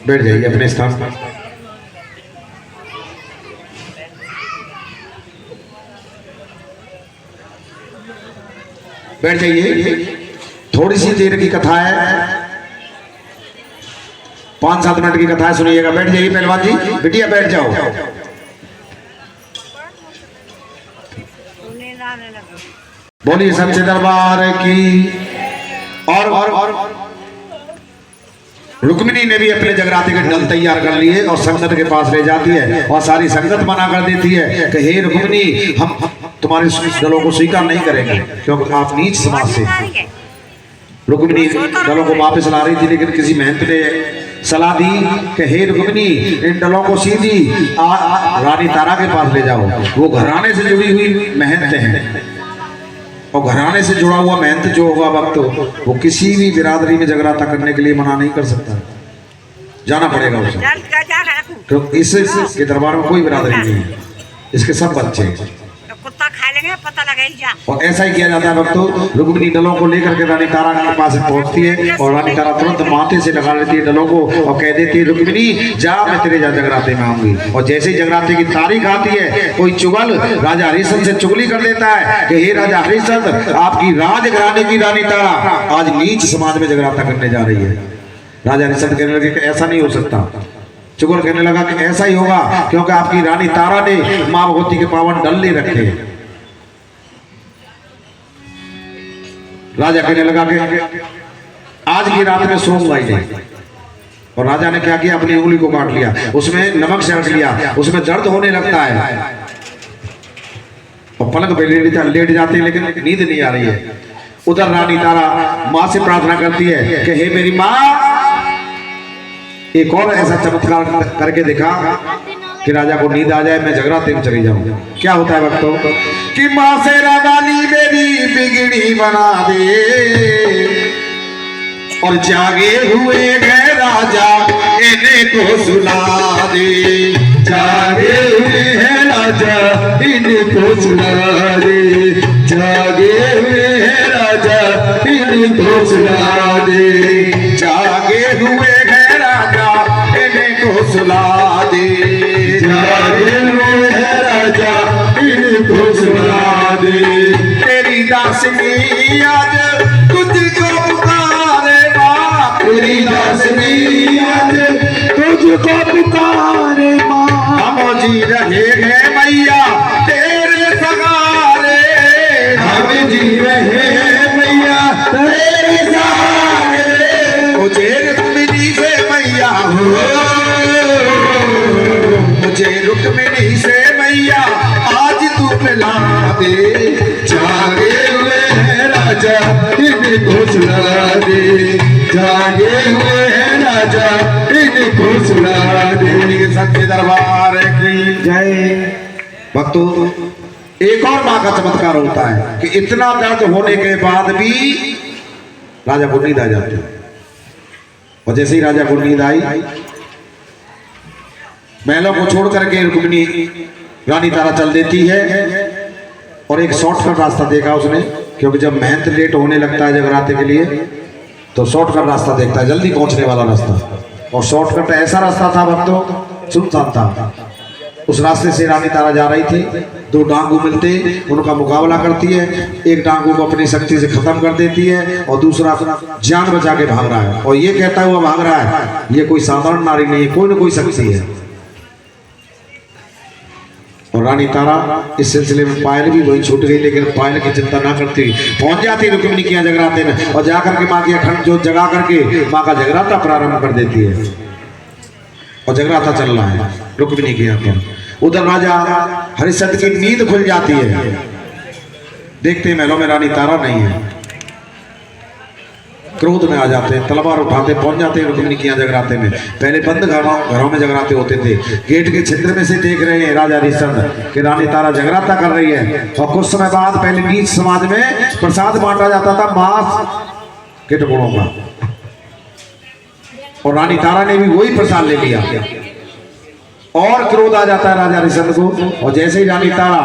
Speaker 3: बैठ जाइए अपने स्थान पर। बैठ जाइए। थोड़ी सी देर की कथा है, 5-7 मिनट की कथा है, सुनिएगा। बैठ जाइए पहलवान जी, बिटिया बैठ जाओ। बोलिए सच्चे दरबार की। और रुक्मिणी ने भी अपने जगराते के दल तैयार कर लिए और संगत के पास ले जाती है और सारी संगत मना कर देती है कि हे रुक्मिणी, हम तुम्हारे दलों को स्वीकार नहीं करेंगे क्योंकि आप नीच समाज से। रुक्मिणी दलों को वापस ला रही थी, लेकिन किसी महंत ने सलाह दी कि हे रुक्मिणी इन डलों को सीधी रानी तारा के पास ले जाओ। वो घराने से जुड़ी हुई महंत है और घराने से जुड़ा हुआ महंत जो होगा वक्त वो किसी भी बिरादरी में जगराता करने के लिए मना नहीं कर सकता, जाना पड़ेगा उसे, क्योंकि इसके दरबार में कोई बिरादरी नहीं है, इसके सब बच्चे हैं।
Speaker 6: कुत्ता खा लेंगे पता लगेगा।
Speaker 3: और ऐसा ही किया जाता है भक्तों। रुक्मिणी डलों को लेकर के रानी तारा के पास पहुंचती है और रानी तारा तुरंत माथे से लगा लेती है डलों को और कह देती है रुक्मिणी जा मैं तेरे जगराते में आऊंगी। और जैसे ही जगराते की तारीख आती है कोई चुगल राजा हरिश्चंद्र से चुगली कर देता है कि हे राजा हरिश्चंद्र आपकी राजघराने की रानी तारा आज नीच समाज में जगराता करने जा रही है। राजा हरिश्चंद्र कहने लगे कि ऐसा नहीं हो सकता। चुगल कहने लगा कि ऐसा ही होगा क्योंकि आपकी रानी तारा ने मां भगवती के पावन डल ले रखे। राजा कहने लगा कि आज की रात में सोम लाई नहीं। और राजा ने क्या किया, अपनी उंगली को काट लिया, उसमें नमक छिड़क लिया, उसमें दर्द होने लगता है और पलंग पे लेट जाते हैं लेकिन नींद नहीं आ रही है। उधर रानी तारा मां से प्रार्थना करती है कि हे मेरी मां एक और ऐसा चमत्कार करके दिखा कि राजा को नींद आ जाए, मैं जगराते में चली जाऊं। क्या होता है भक्तों कि मां से रानी मेरी बिगड़ी बना दे और जागे हुए गए राजा इन्हें को सुला दे।
Speaker 4: जागे हुए हैं राजा इनको सुला दे, जागे हुए हैं राजा इनको सुला दे,
Speaker 3: जागे हुए गए राजा इन्हें को सुला दे,
Speaker 4: जागे हुए हैं राजा इनको सुला दे।
Speaker 3: तेरी दासनी आज तुझको पुकारे मां,
Speaker 4: तेरी दासनी आज तुझको पुकारे मां,
Speaker 3: हम जी रहे हैं मैया तेरे सहारे,
Speaker 4: हम जी रहे हैं मैया तेरे सहारे।
Speaker 3: मुझे रुक्मिणी से मैया हो, मुझे रुक्मिणी से मैया आज तू मिला दे।
Speaker 4: जागे हुए हैं राजा इनको सुला दे, जागे हुए हैं राजा इनको सुला दे।
Speaker 3: सच्चे दरबार की
Speaker 1: जय।
Speaker 3: भक्तों एक और मां का चमत्कार होता है कि इतना दर्द होने के बाद भी राजा को नींद आ जाती है। और जैसे ही राजा को नींद आई महलों को छोड़ करके रुक्मिणी रानी तारा चल देती है और एक शॉर्टकट रास्ता देखा उसने, क्योंकि जब महंत लेट होने लगता है जगराते के लिए तो शॉर्टकट रास्ता देखता है, जल्दी पहुंचने वाला रास्ता। और शॉर्टकट ऐसा रास्ता था भक्तों सुनसान था। उस रास्ते से रानी तारा जा रही थी, दो डांगू मिलते उनका मुकाबला करती है, एक डांगू को अपनी शक्ति से खत्म कर देती है और दूसरा जान बचा के भाग रहा है और ये कहता हुआ भाग रहा है ये कोई साधारण नारी नहीं है, कोई ना कोई शक्ति है। और रानी तारा इस सिलसिले में पायल भी वही छूट गई, लेकिन पायल की चिंता ना करती पहुंच जाती रुक्मिणी के यहाँ जगराते में और जाकर के माँ की अखंड जोत जगा करके माँ का जगराता प्रारंभ कर देती है। और जगराता चल रहा है रुक्मिणी के यहाँ पर। उधर राजा हरिश्चंद्र की नींद खुल जाती है, देखते हैं महलों में रानी तारा नहीं है, क्रोध में आ जाते हैं, तलवार उठाते पहुंच जाते हैं रुक्मिणी के यहाँ जगराते में। पहले बंद घरों में जगराते होते थे, गेट के छिद्र में से देख रहे हैं राजा हरिश्चंद्र कि रानी तारा जगराता कर रही है। और कुछ समय बाद पहले नीच समाज में प्रसाद बांटा जाता था मांस के टुकड़ों का, और रानी तारा ने भी वही प्रसाद ले लिया और क्रोध आ जाता है राजा हरिश्चंद्र को। और जैसे ही रानी तारा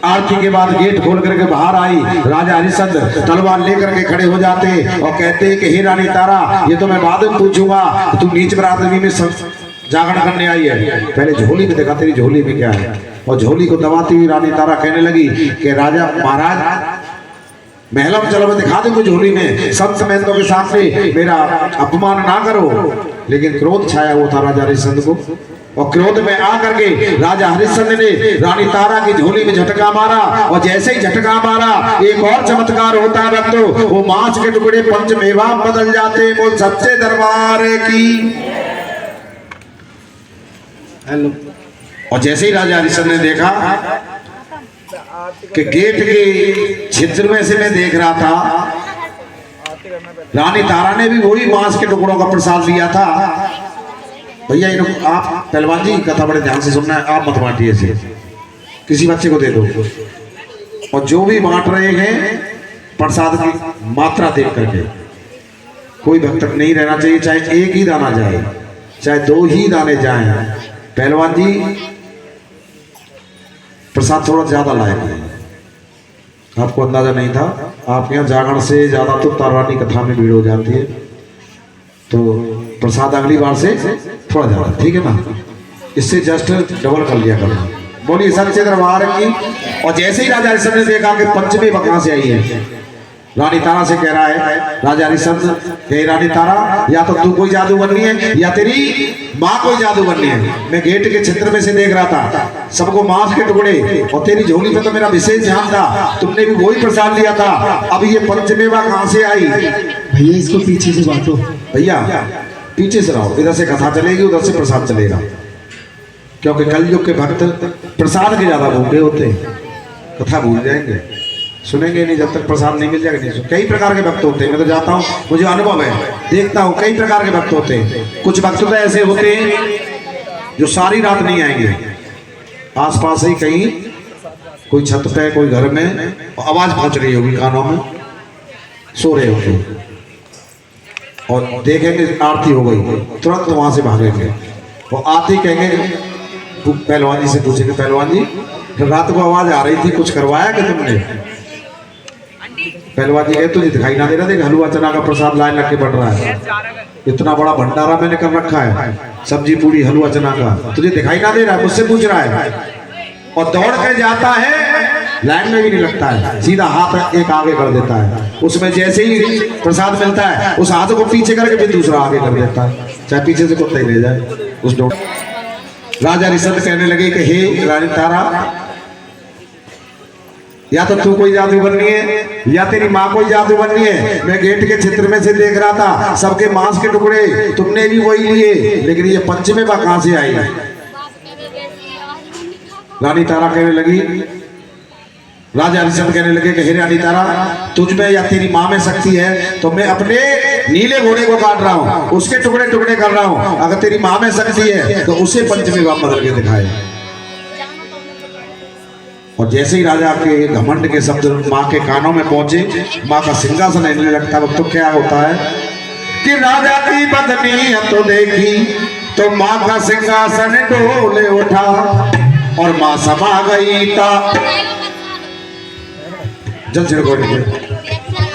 Speaker 3: आरती के बाद गेट खोल करके बाहर आई, राजा हरिश्चंद्र तलवार लेकर के खड़े हो जाते और कहते हैं कि हे रानी तारा ये तो मैं बाद में पूछूंगा, तू नीच बरादरी में जागरण करने आई है, पहले झोली में देखा तेरी झोली में क्या है। और झोली को दबाती हुई रानी तारा कहने लगी कि राजा महाराज महलों में चलो मैं दिखा दूंगी झोली में, संत महंतों के सामने मेरा अपमान ना करो। लेकिन क्रोध छाया हुआ था राजा हरिश्चंद्र को और क्रोध में आकर के राजा हरिश्चंद्र ने रानी तारा की झोली में झटका मारा। और जैसे ही झटका मारा एक और चमत्कार होता है भक्तों, वो मांस के टुकड़े पंचमेवा बदल जाते। बोल सच्चे दरबार की। हेलो। और जैसे ही राजा हरिश्चंद्र ने देखा कि गेट के छिद्र में से मैं देख रहा था रानी तारा ने भी वही मांस के टुकड़ों का प्रसाद लिया था। भैया आप पहलवान जी कथा बड़े ध्यान से सुनना है, आप मत बांटिए इसे, किसी बच्चे को दे दो। और जो भी बांट रहे हैं प्रसाद की मात्रा देख करके, कोई भक्त नहीं रहना चाहिए, चाहे एक ही दाना जाए चाहे दो ही दाने जाएं। पहलवान जी प्रसाद थोड़ा ज्यादा लायक है, आपको अंदाजा नहीं था। आपके यहाँ जागरण से ज्यादा तो तारानी कथा में भीड़ हो जाती है, तो प्रसाद अगली बार से थोड़ा ज्यादा, ठीक है ना, इससे जस्ट डबल कर लिया करो। बोलिए सच्चे दरबार की। और जैसे ही राजा हरिश्चंद्र ने देखा कि पंचमी कहां से आई है, रानी तारा से कह रहा है राजा हरिश्चंद्र कहे रानी तारा, या तो तू कोई जादू बननी है या तेरी माँ कोई जादू बननी है। मैं गेट के क्षेत्र में से देख रहा था सबको मांस के टुकड़े, और तेरी झोली पे तो मेरा विशेष ध्यान था, तुमने भी वही प्रसाद लिया था। अब ये पंचमेवा कहां से आई?
Speaker 4: भैया इसको पीछे से बांटो।
Speaker 3: भैया पीछे से रहो, इधर से कथा चलेगी उधर से प्रसाद चलेगा, क्योंकि कलयुग के भक्त प्रसाद के ज्यादा भूखे होते हैं, कथा भूल जाएंगे, सुनेंगे नहीं जब तक प्रसाद नहीं मिल जाएगा। नहीं, कई प्रकार के भक्त होते हैं, मैं तो जाता हूँ, मुझे अनुभव है, देखता हूँ कई प्रकार के भक्त होते हैं। कुछ भक्त तो ऐसे होते हैं जो सारी रात नहीं आएंगे, आसपास ही कहीं कोई छत पे कोई घर में आवाज पहुंच रही होगी कानों में, सो रहे होंगे और देखेंगे आरती हो गई, तुरंत वहां से भागेंगे। वो आते ही कहेंगे, पहलवान जी से पूछेंगे पहलवान जी रात को आवाज आ रही थी, कुछ करवाया कि तुमने? पहलवान जी कहे तुझे दिखाई ना दे रहा, देख हलवा चना का प्रसाद लाइन लग के बढ़ रहा है, इतना बड़ा भंडारा मैंने कर रखा है, सब्जी पूरी हलवा चना का, तुझे दिखाई ना दे रहा है? मुझसे पूछ रहा है। और दौड़ के जाता है, लाइन में भी नहीं लगता है, सीधा हाथ एक आगे कर देता है, उसमें जैसे ही प्रसाद मिलता है उस हाथ को पीछे करके फिर दूसरा आगे कर देता है, चाहे पीछे से कुत्ता ही ले जाए उस दौड़। राजा हरिश्चंद्र कहने लगे कि हे रानी तारा, या तो तू कोई जादू बननी है या तेरी माँ कोई जादू बननी है। मैं गेट के क्षेत्र में से देख रहा था सबके मांस के टुकड़े, तुमने भी वही लिए, लेकिन ये पंचमेवा कहां से आई? रानी तारा कहने लगी, राजा हरिश्चंद्र कहने लगे कि हे रानी तारा, तुझ में या तेरी माँ में शक्ति है तो मैं अपने नीले घोड़े को काट रहा हूँ, उसके टुकड़े टुकड़े कर रहा हूँ। अगर तेरी माँ में शक्ति है तो उसे पंचमेवा बदल के दिखाए। और जैसे ही राजा के घमंड के शब्द माँ के कानों में पहुंचे, माँ का सिंहासन हिलने लगता। वक्त तो क्या होता है कि राजा की बदनी तो देखी तो माँ का सिंहासन डोले उठा और माँ समा गई था। जल छिड़को,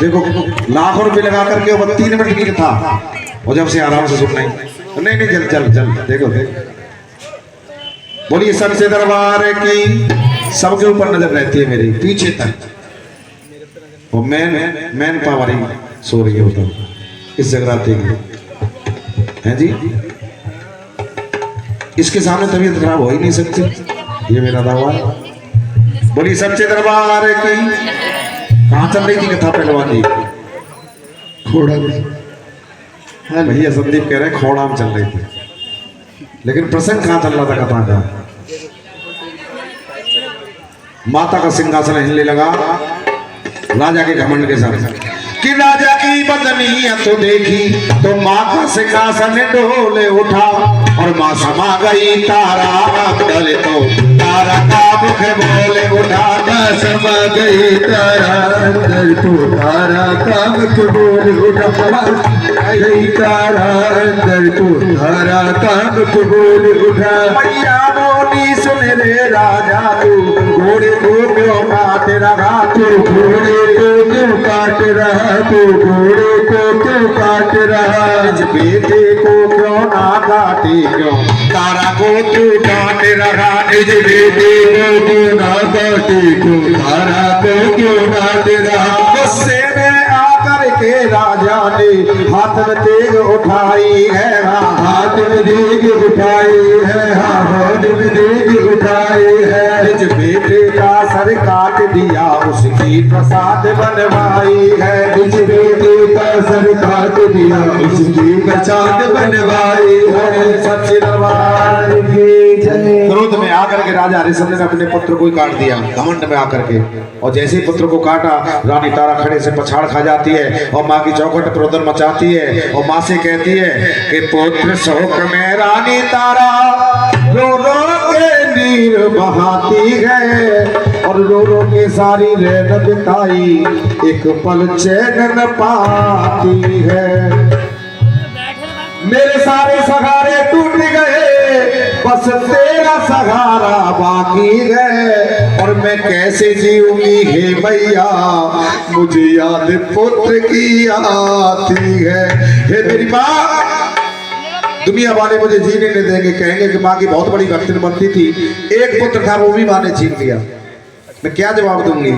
Speaker 3: देखो लाखों रुपए लगा करके वो 3 मिनट की था, और जब से आराम से सुनना नहीं नहीं जल जल जल देखो देखो। बोलिए सच्चे दरबार की। सबके ऊपर नजर रहती है मेरी पीछे तक, और मैन पावर सो रही है होता इस जगराते की है जी। इसके सामने तबीयत खराब हो ही नहीं सकती, ये मेरा दावा है। बोलिए सच्चे दरबार की। कहाँ चल रही थी कथा पहलवान जी? खोड़ा में। भैया संदीप कह रहे हैं खोड़ा में चल रही थी, लेकिन प्रसंग कहाँ चल रहा था कथा का? माता का सिंहासन हिलने लगा राजा के घमंड के साथ कि राजा की बदनी तो देखी तो माँ का सिंहासन डोले उठा और माँ समा गई तारा डरे तो तारा का मुख बोले उठा।
Speaker 4: माँ समा गई तारा अंदर तो तारा का मुख बोले उठा, गई तारा अंदर तो तारा का मुख बोले उठा।
Speaker 3: मैया बोली सुन रे राजा तू घोड़े को क्यों काट रहा,
Speaker 4: तू घोड़े को क्यों काट रहा, तू घोड़े को क्यों काट रहा,
Speaker 3: इस बेटे को क्यों ना काटे, क्यों तारा को तू काट रहा,
Speaker 4: इस बेटे को क्यों ना काटे, क्यों तारा को क्यों काट रहा।
Speaker 3: गुस्से में आकर के राजा ने हाथ में तेग उठाई है,
Speaker 4: हाथ में देग उठाई है, हाथ में देग उठाई है।
Speaker 3: इस बेटे का सर काट दिया उसकी प्रसाद बनवाई है,
Speaker 4: इस बेटे का सर काट दिया उसकी प्रसाद बनवाई है।
Speaker 3: सच्चे दरबार की जय। क्रोध में आकर के राजा राजा हरिश्चंद्र ने अपने पुत्र को ही काट दिया घमंड में आकर के। और जैसे ही पुत्र को काटा, रानी तारा खड़े से पछाड़ खा जाती है और माँ की चौखट पर उधर मचाती है और माँ से कहती है कि पुत्र शोक में रानी तारा रो रो के नीर बहाती है और रो रो के सारी रैन बिताई, एक पल चैन न पाती है। मेरे सारे सहारे टूट गए, बस तेरा सहारा बाकी है और मैं कैसे जीऊंगी हे मैया, मुझे याद पुत्र की आती है। हे मेरी माँ, दुनिया वाले मुझे जीने नहीं देंगे, कहेंगे कि माँ की बहुत बड़ी भक्ति बनती थी, एक पुत्र था वो भी माँ ने छीन लिया। मैं क्या जवाब दूंगी?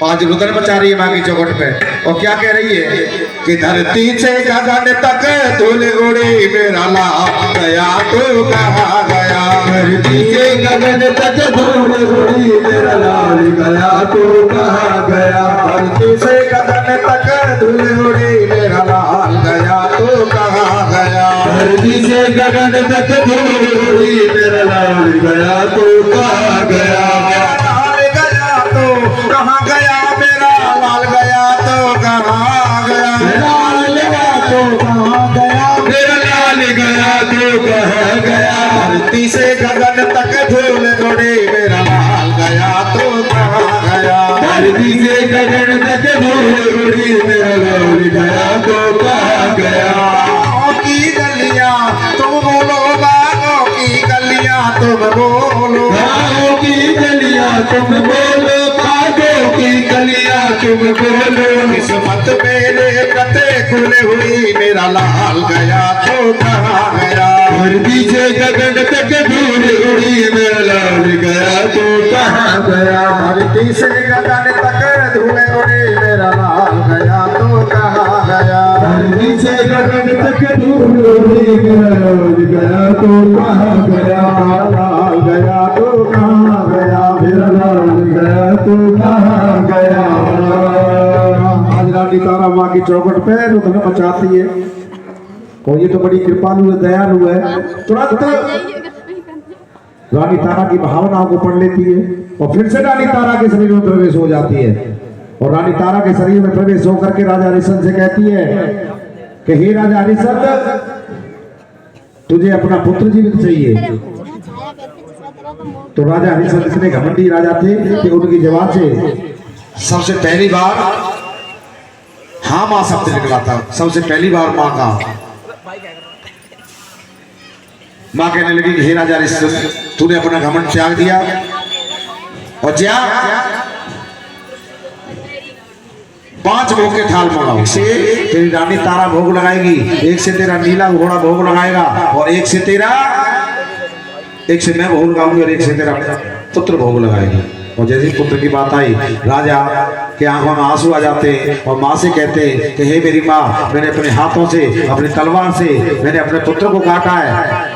Speaker 3: आज रुदन मचा रही है माँ की चौखट पे और क्या कह रही है कि धरती से गगन तक धूल उड़ी, मेरा लाभ गया तो कहाँ गया।
Speaker 4: धरती से गगन तक धूल उड़ी, मेरा लाल गया तो कहाँ गया।
Speaker 3: धरती से गगन तक धूल उड़ी, मेरा लाल गया तो कहाँ गया।
Speaker 4: धरती से गगन तक धूल उड़ी, मेरा लाल गया तो कहाँ गया।
Speaker 3: कहाँ गया मेरा लाल गया तो कहाँ गया।
Speaker 4: लाल गया तो कहाँ गया, मेरा लाल गया तो कहाँ गया।
Speaker 3: धरती से गगन तक धूल उड़ी, मेरा लाल गया तो कहाँ गया।
Speaker 4: धरती से गगन तक धूल उड़ी, मेरा लाल गया तो कहाँ गया।
Speaker 3: की गलियां तुम बोलो, बागों की गलियां तुम बोलो,
Speaker 4: गाँव की गलियां तुम बोलो, बागों की गलियां तुम बोलो।
Speaker 3: किस्मत मेरे कते खुले हुई, मेरा लाल गया तो कहाँ गया।
Speaker 4: धरती से गगन तक धूल उड़ी, मेरा लाल गया तो कहाँ गया।
Speaker 3: धरती से गगन तक धूल उड़ी, मेरा लाल गया तो कहाँ गया।
Speaker 4: धरती से गगन तक धूल उड़ी, मेरा लाल गया तो कहाँ गया।
Speaker 3: लाल गया तो कहाँ गया,
Speaker 4: मेरा लाल गया तो कहाँ गया।
Speaker 1: आज रानी तारा माँ की चौखट पे रुदन मचाती है और ये तो बड़ी कृपालु है, दयालु है। तुरंत रानी तारा की भावनाओं को पढ़ लेती है और फिर से रानी तारा के शरीर में प्रवेश हो जाती है और रानी तारा के शरीर में प्रवेश होकर के राजा हरिश्चंद्र से कहती है कि हे राजा हरिश्चंद्र, तुझे अपना पुत्र जीवित चाहिए। तो राजा हरिश्चंद्र इतने घमंडी राजा थे कि उनकी जवाब से
Speaker 3: सबसे पहली बार हाँ माँ शब्द निकला था। सबसे पहली बार माँ का, माँ कहने लगी कि हे राजा हरिश्चंद्र, तूने अपना घमंड त्याग दिया और जा 5 भोग के थाल मंगाओ। एक से तेरी रानी तारा भोग लगाएगी, एक से तेरा नीला घोड़ा भोग लगाएगा और एक से मैं भोग लगाऊंगी और एक से तेरा पुत्र भोग लगाएगी। और जैसे पुत्र की बात आई, राजा के आंखों में आंसू आ जाते और माँ से कहते कि हे मेरी माँ, मैंने अपने हाथों से, अपनी तलवार से मैंने अपने पुत्र को काटा है,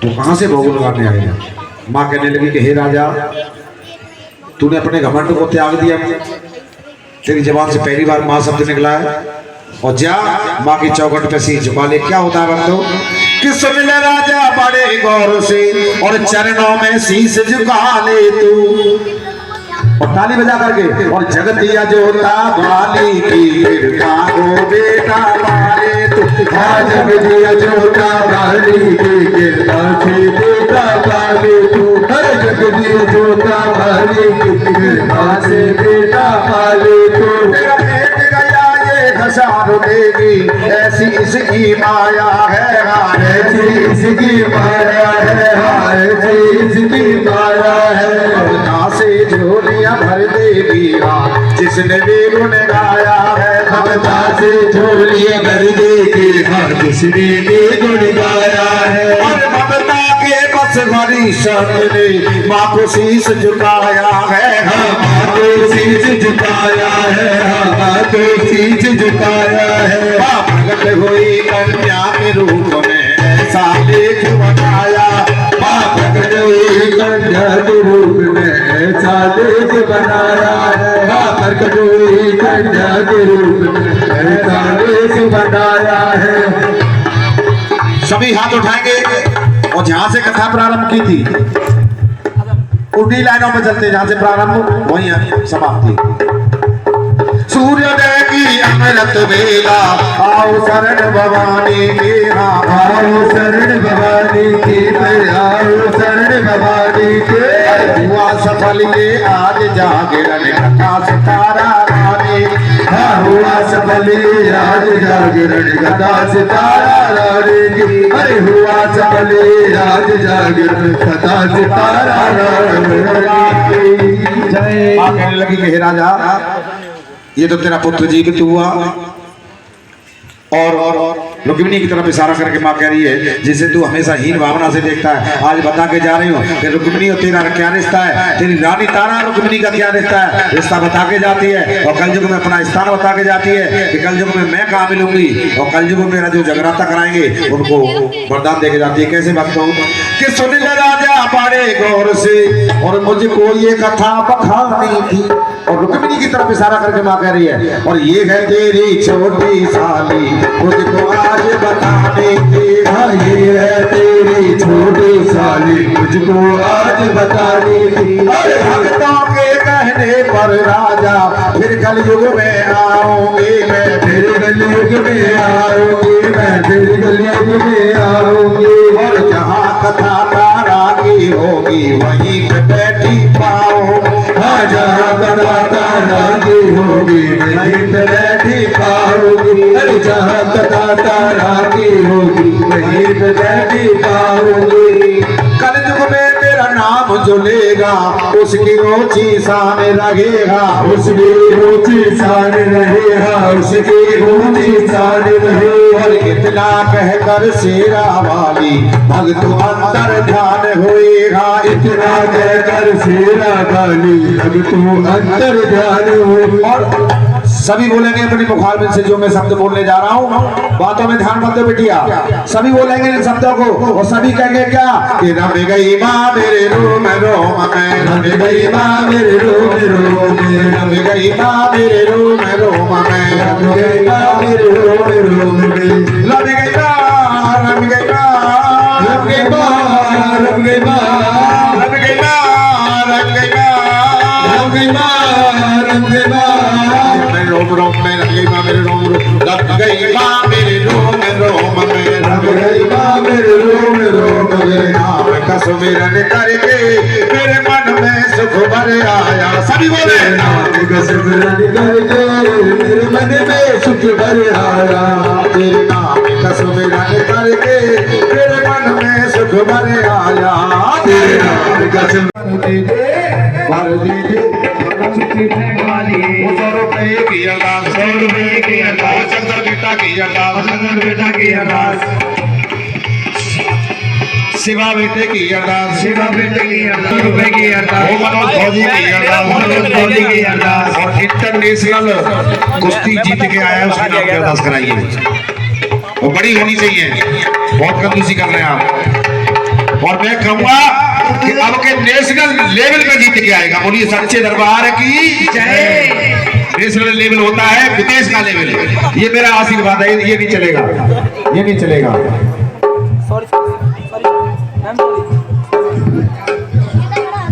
Speaker 3: तो कहाँ से भोग लगाने आएगा। माँ कहने लगी कि हे राजा, तूने अपने घमंड को त्याग दिया, तेरी जबान से पहली बार माँ शब्द निकला है और जा माँ की चौखट पे शीश झुका ले। क्या होता है बंदो कि सुन ले राजा बड़े गौर से और चरणों में शीश झुका ले तू, और ताली बजा करके, और जगत दिया जोता बाली की कृपा को बेटा मारे तू।
Speaker 4: जग दिया जोता बाली की कृपा से बेटा पाले तू। हर जग दिया जोता बाली की कृपा से बेटा पाले तू।
Speaker 3: तेरा पेट गया ये घसारो देगी, ऐसी इसकी माया है, हाय
Speaker 4: ऐसी इसकी माया है, हाय ऐसी इसकी माया है।
Speaker 3: अपना से झोलियां भर देगी हाँ, जिसने भी गुण गाया है।
Speaker 4: ममता से झोलियां भर देगी हाँ, जिसने भी गुण गाया है।
Speaker 3: और ममता के बस भरी शब्द ने माँ को शीश झुकाया है,
Speaker 4: हाँ माँ को शीश झुकाया है, हाँ माँ को शीश झुकाया है।
Speaker 3: प्रकट हुई कन्या के रूप में ऐसा लेख बनाया।
Speaker 4: प्रकट हुई कन्या के रूप में ऐसा लेख बनाया है। प्रकट हुई कन्या के रूप में ऐसा लेख बनाया है।
Speaker 3: सभी हाथ उठाएंगे और जहां से कथा प्रारंभ की थी उल्टी लाइनों में चलते जहां से प्रारंभ वहीं समाप्ति। सूर्योदय की अमृत बेला आओ शरण भवानी के,
Speaker 4: आओ शरण भवानी के, आओ शरण भवानी के।
Speaker 3: हुआ सफल ये आज जागरण कथा सितारा रानी,
Speaker 4: हुआ सफल ये आज जागरण कथा सितारा रानी की। अरे हुआ सफल ये आज जागरण कथा सितारा रानी की। जय।
Speaker 3: कहने लगी कि हे राजा, ये तो तेरा पुत्र जीवित हुआ। और रुक्मिणी की तरफ इशारा करके माँ कह रही है, जिसे तू हमेशा हीन भावना से देखता है, आज बता के जा रही हूँ कि रुक्मिणी और तेरा क्या रिश्ता है, तेरी रानी तारा रुक्मिणी का क्या रिश्ता है, रिश्ता बता के जाती है। और कलयुग में अपना स्थान बता के जाती है कि कलयुग में मैं कहाँ मिलूंगी, और कलयुग में मेरा जो जगराता कराएंगे उनको वरदान दे के जाती है। कैसे भक्तों कि सुन ले राजा बड़े गौर से, और मुझको ये कथा बखानी थी। और रुक्मिणी की तरफ इशारा करके माँ कह रही है, और ये है तेरी छोटी साली मुझको आज बताने की।
Speaker 4: ये है तेरी छोटी साली मुझको आज बताने की।
Speaker 3: अरे भक्तों के कहने पर राजा फिर कलयुग में आऊंगी मैं,
Speaker 4: फिर कलयुग में आऊंगी मैं, फिर कलयुग में आऊंगी।
Speaker 3: और जहाँ कथा तारा की होगी वहीं पे बैठी पाऊंगी।
Speaker 4: हाँ जहाँ कथा तारा की होगी वहीं पे बैठी पाऊंगी। अरे जहाँ कथा तारा की होगी वहीं पे बैठी पाऊंगी।
Speaker 3: कलयुग में मेरा नाम जो लेगा उसकी रोची शान रहेगा,
Speaker 4: उसकी ऊंची शान रहेगा, उसकी ऊंची शान रहेगा।
Speaker 3: और इतना कहकर शेरा वाली भक्त अंतर ध्यान होएगा।
Speaker 4: इतना कहकर शेरा वाली अब तू अंतर ध्यान हो।
Speaker 3: और सभी बोलेंगे अपनी मुखार में से जो मैं शब्द बोलने जा रहा हूँ, बातों में ध्यान मत दो बिटिया, सभी बोलेंगे इन शब्दों को। और सभी कहेंगे क्या कि रम गई माँ मेरे रोम रोम में,
Speaker 4: रम गई माँ मेरे रोम रोम में,
Speaker 3: रम गई माँ मेरे रोम रोम में,
Speaker 4: रम गई माँ मेरे रोम रोम में।
Speaker 3: रम गई माँ, रम गई माँ,
Speaker 4: रम गई माँ, रम गई माँ,
Speaker 3: रम गई माँ, रम गई माँ,
Speaker 4: रम गई माँ, रम गई माँ।
Speaker 3: रोम रोम में रम गई माँ मेरे रोम रोम, रम गई माँ मेरे रोम रोम में,
Speaker 4: रम गई माँ मेरे रोम रोम में।
Speaker 3: नाम का सुमिरन करके मेरे मन में सुख भर आया। सभी बोले
Speaker 4: नाम का सिमरन करके मेरे मन में सुख भर आया।
Speaker 3: तेरे नाम का सुमिरन करके मेरे मन में सुख भर आया।
Speaker 4: तेरे नाम का सिमरन
Speaker 3: भर दीजिए 100 रुपए की अरदास,
Speaker 4: 100 रुपए की अरदास,
Speaker 3: शंकर बेटा की अरदास,
Speaker 4: शंकर बेटा की अरदास,
Speaker 3: शिवा बेटे की अरदास,
Speaker 4: शिवा बेटे की अरदास, रुपए की अरदास,
Speaker 3: मनोज फौजी की अरदास,
Speaker 4: मनोज फौजी की अरदास।
Speaker 3: और इंटरनेशनल कुश्ती जीत के आया उसके नाम की अरदास कराइए। वो बड़ी होनी चाहिए, बहुत कंजूसी कर रहे हैं आप। और मैं कहूंगा कि अब के नेशनल लेवल पे जीत के आएगा। बोलिए सच्चे दरबार की जय। नेशनल लेवल होता है विदेश का लेवल, ये मेरा आशीर्वाद है। ये नहीं चलेगा, ये नहीं चलेगा।
Speaker 2: Sorry sorry ma'am sorry.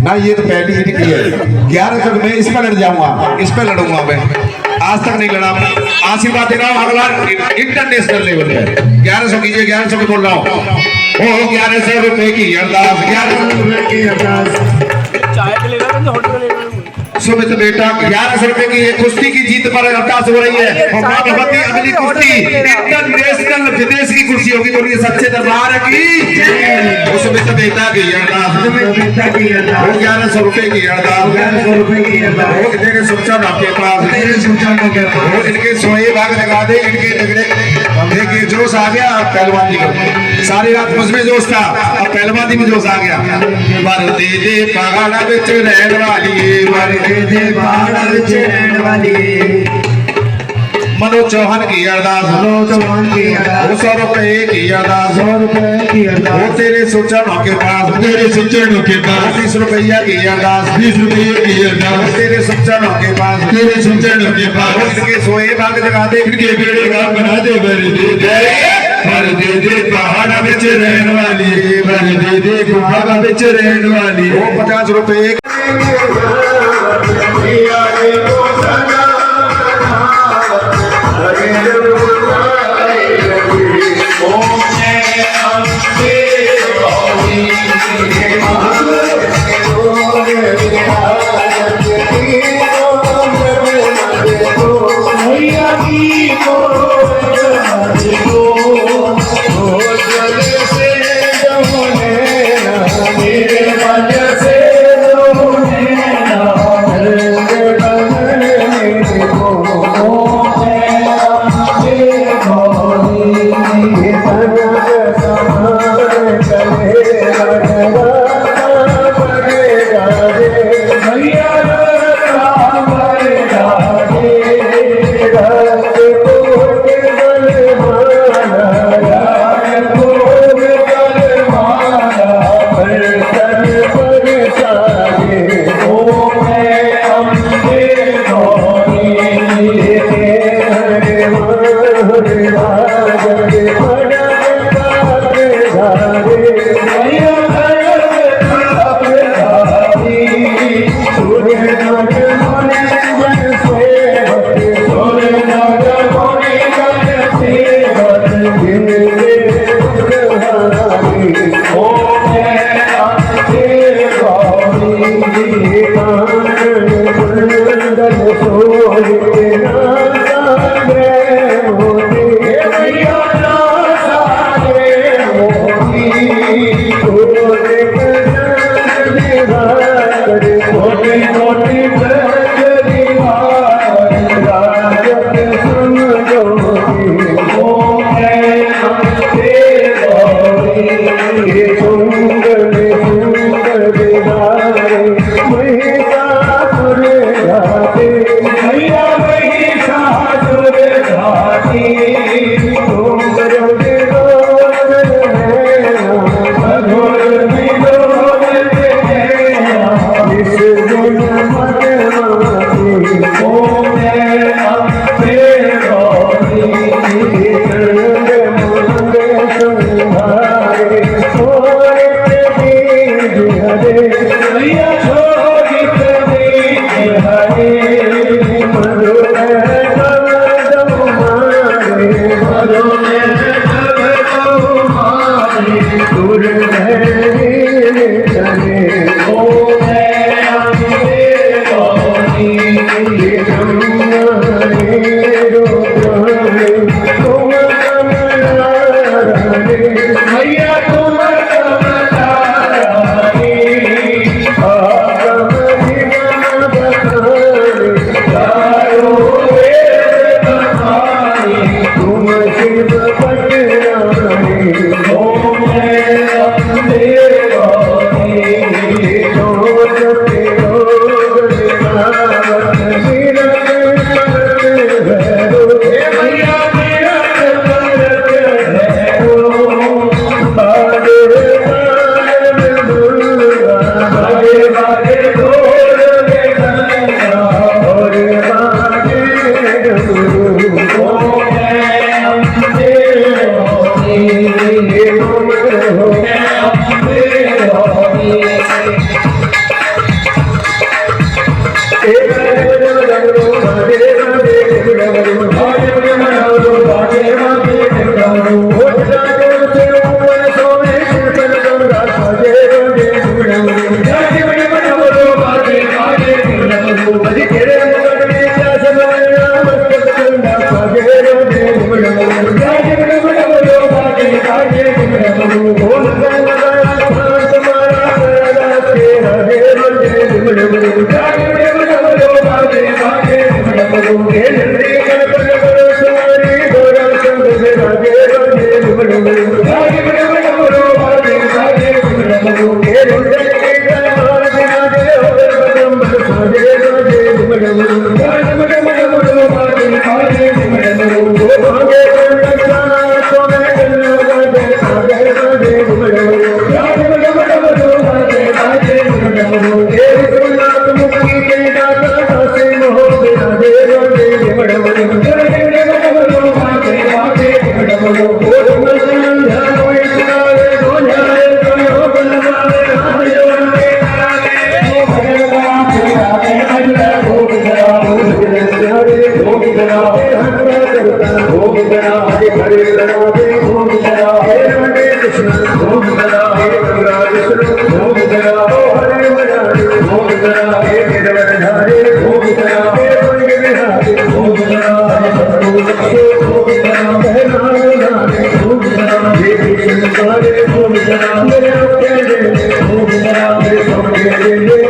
Speaker 3: ना ये तो पहली हिट की है। 11 तक मैं इस पर लड़ जाऊंगा, इस पर लड़ूंगा मैं, आज तक नहीं लड़ा। आशीर्वाद दे रहा हूँ अगला इंटरनेशनल लेवल पे 1100 कीजिए। 1100 में बोल रहा हूँ। ओ 1100 रुपए की अरदास, 1100 रुपए की अरदास।
Speaker 2: चाय पे ले रहा है होटल पे ले रहा है।
Speaker 3: सुमित बेटा 1100 रुपए की ये कुश्ती की जीत पर अरदास हो रही है। और मां भगवती अगली कुश्ती इंटरनेशनल विदेश की कुर्सी होगी। बोलिए सच्चे दरबार की जय। सुमित बेटा की अरदास,
Speaker 4: सुमित बेटा की अरदास,
Speaker 3: 1100 रुपए की अरदास,
Speaker 4: 1100 रुपए की अरदास।
Speaker 3: तेरे सुचान आपके पास,
Speaker 4: तेरे सुचान के पास,
Speaker 3: इनके सोए भाग लगा दे, इनके झगड़े। देखिए जोश आ गया पहलवानी का, सारी रात मुझमें जोश था, अब पहलवानी में जोश आ गया। वर दे दे पहाड़ बिच रहन वाली, वर
Speaker 4: दे दे पहाड़ बिच रहन वाली।
Speaker 3: मनोज चौहान की अरदास,
Speaker 4: मनोज चौहान की अरदास,
Speaker 3: 100 रुपए की अरदास,
Speaker 4: 100 रुपए की अरदास।
Speaker 3: वो तेरे सुचनों के पास,
Speaker 4: तेरे सुचनों के पास,
Speaker 3: 20 रुपया की अरदास,
Speaker 4: 20 रुपए की अरदास।
Speaker 3: तेरे सुचनों के पास,
Speaker 4: तेरे सुचनों के पास,
Speaker 3: इनके सोए भाग लगा दे,
Speaker 4: इनके बेड़े का बना दे। वर दे दे, वर दे दे पहाड़ बिच रहन वाली, घर दे दे बाग बिच रहन वाली
Speaker 3: वो 50 रुपए
Speaker 4: Hey, करा हे गंगा विष्णु भोग करा ओ हरे मुरारी भोग करा हे गिरधरे भोग करा हे दुर्ग बिहारी भोग करा हे भगवान भोग करा हे नारायण भोग करा हे कृष्ण भोग करा मेरे अकेले भोग करा मेरे सोने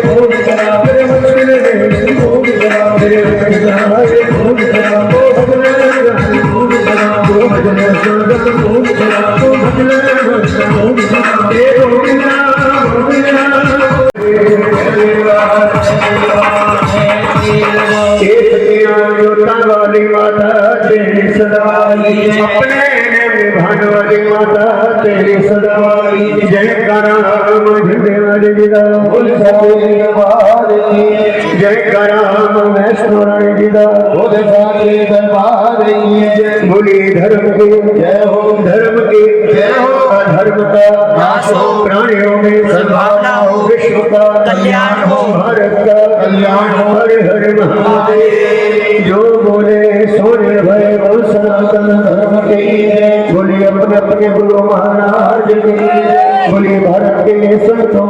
Speaker 4: भोग करा मेरे मंदिर भोग करा मेरे हरे भोग करा ओ भगवान भोग करा ओ भजन सदा भोग करा ओ भजन भोग करा हे गोविंदा गोविंदा वाली माता तेरी सदाई अपने निभाने वाली माता तेरी सदाई जय राम झंडे वाली गिरा बोल सारे दरबार की जय राम वैष्णो रानी गिरा बोल सारे दरबार की जय बोली धर्म की जय हो धर्म की जय हो अधर्म का नाश हो प्राणियों में सद्भावना हो विश्व का कल्याण हो भारत का कल्याण हो हरे हरे महादेव जो बोले सोने भय और सनातन धर्म के बोले अपने अपने गुरु महाराज के बोले भारत के संतों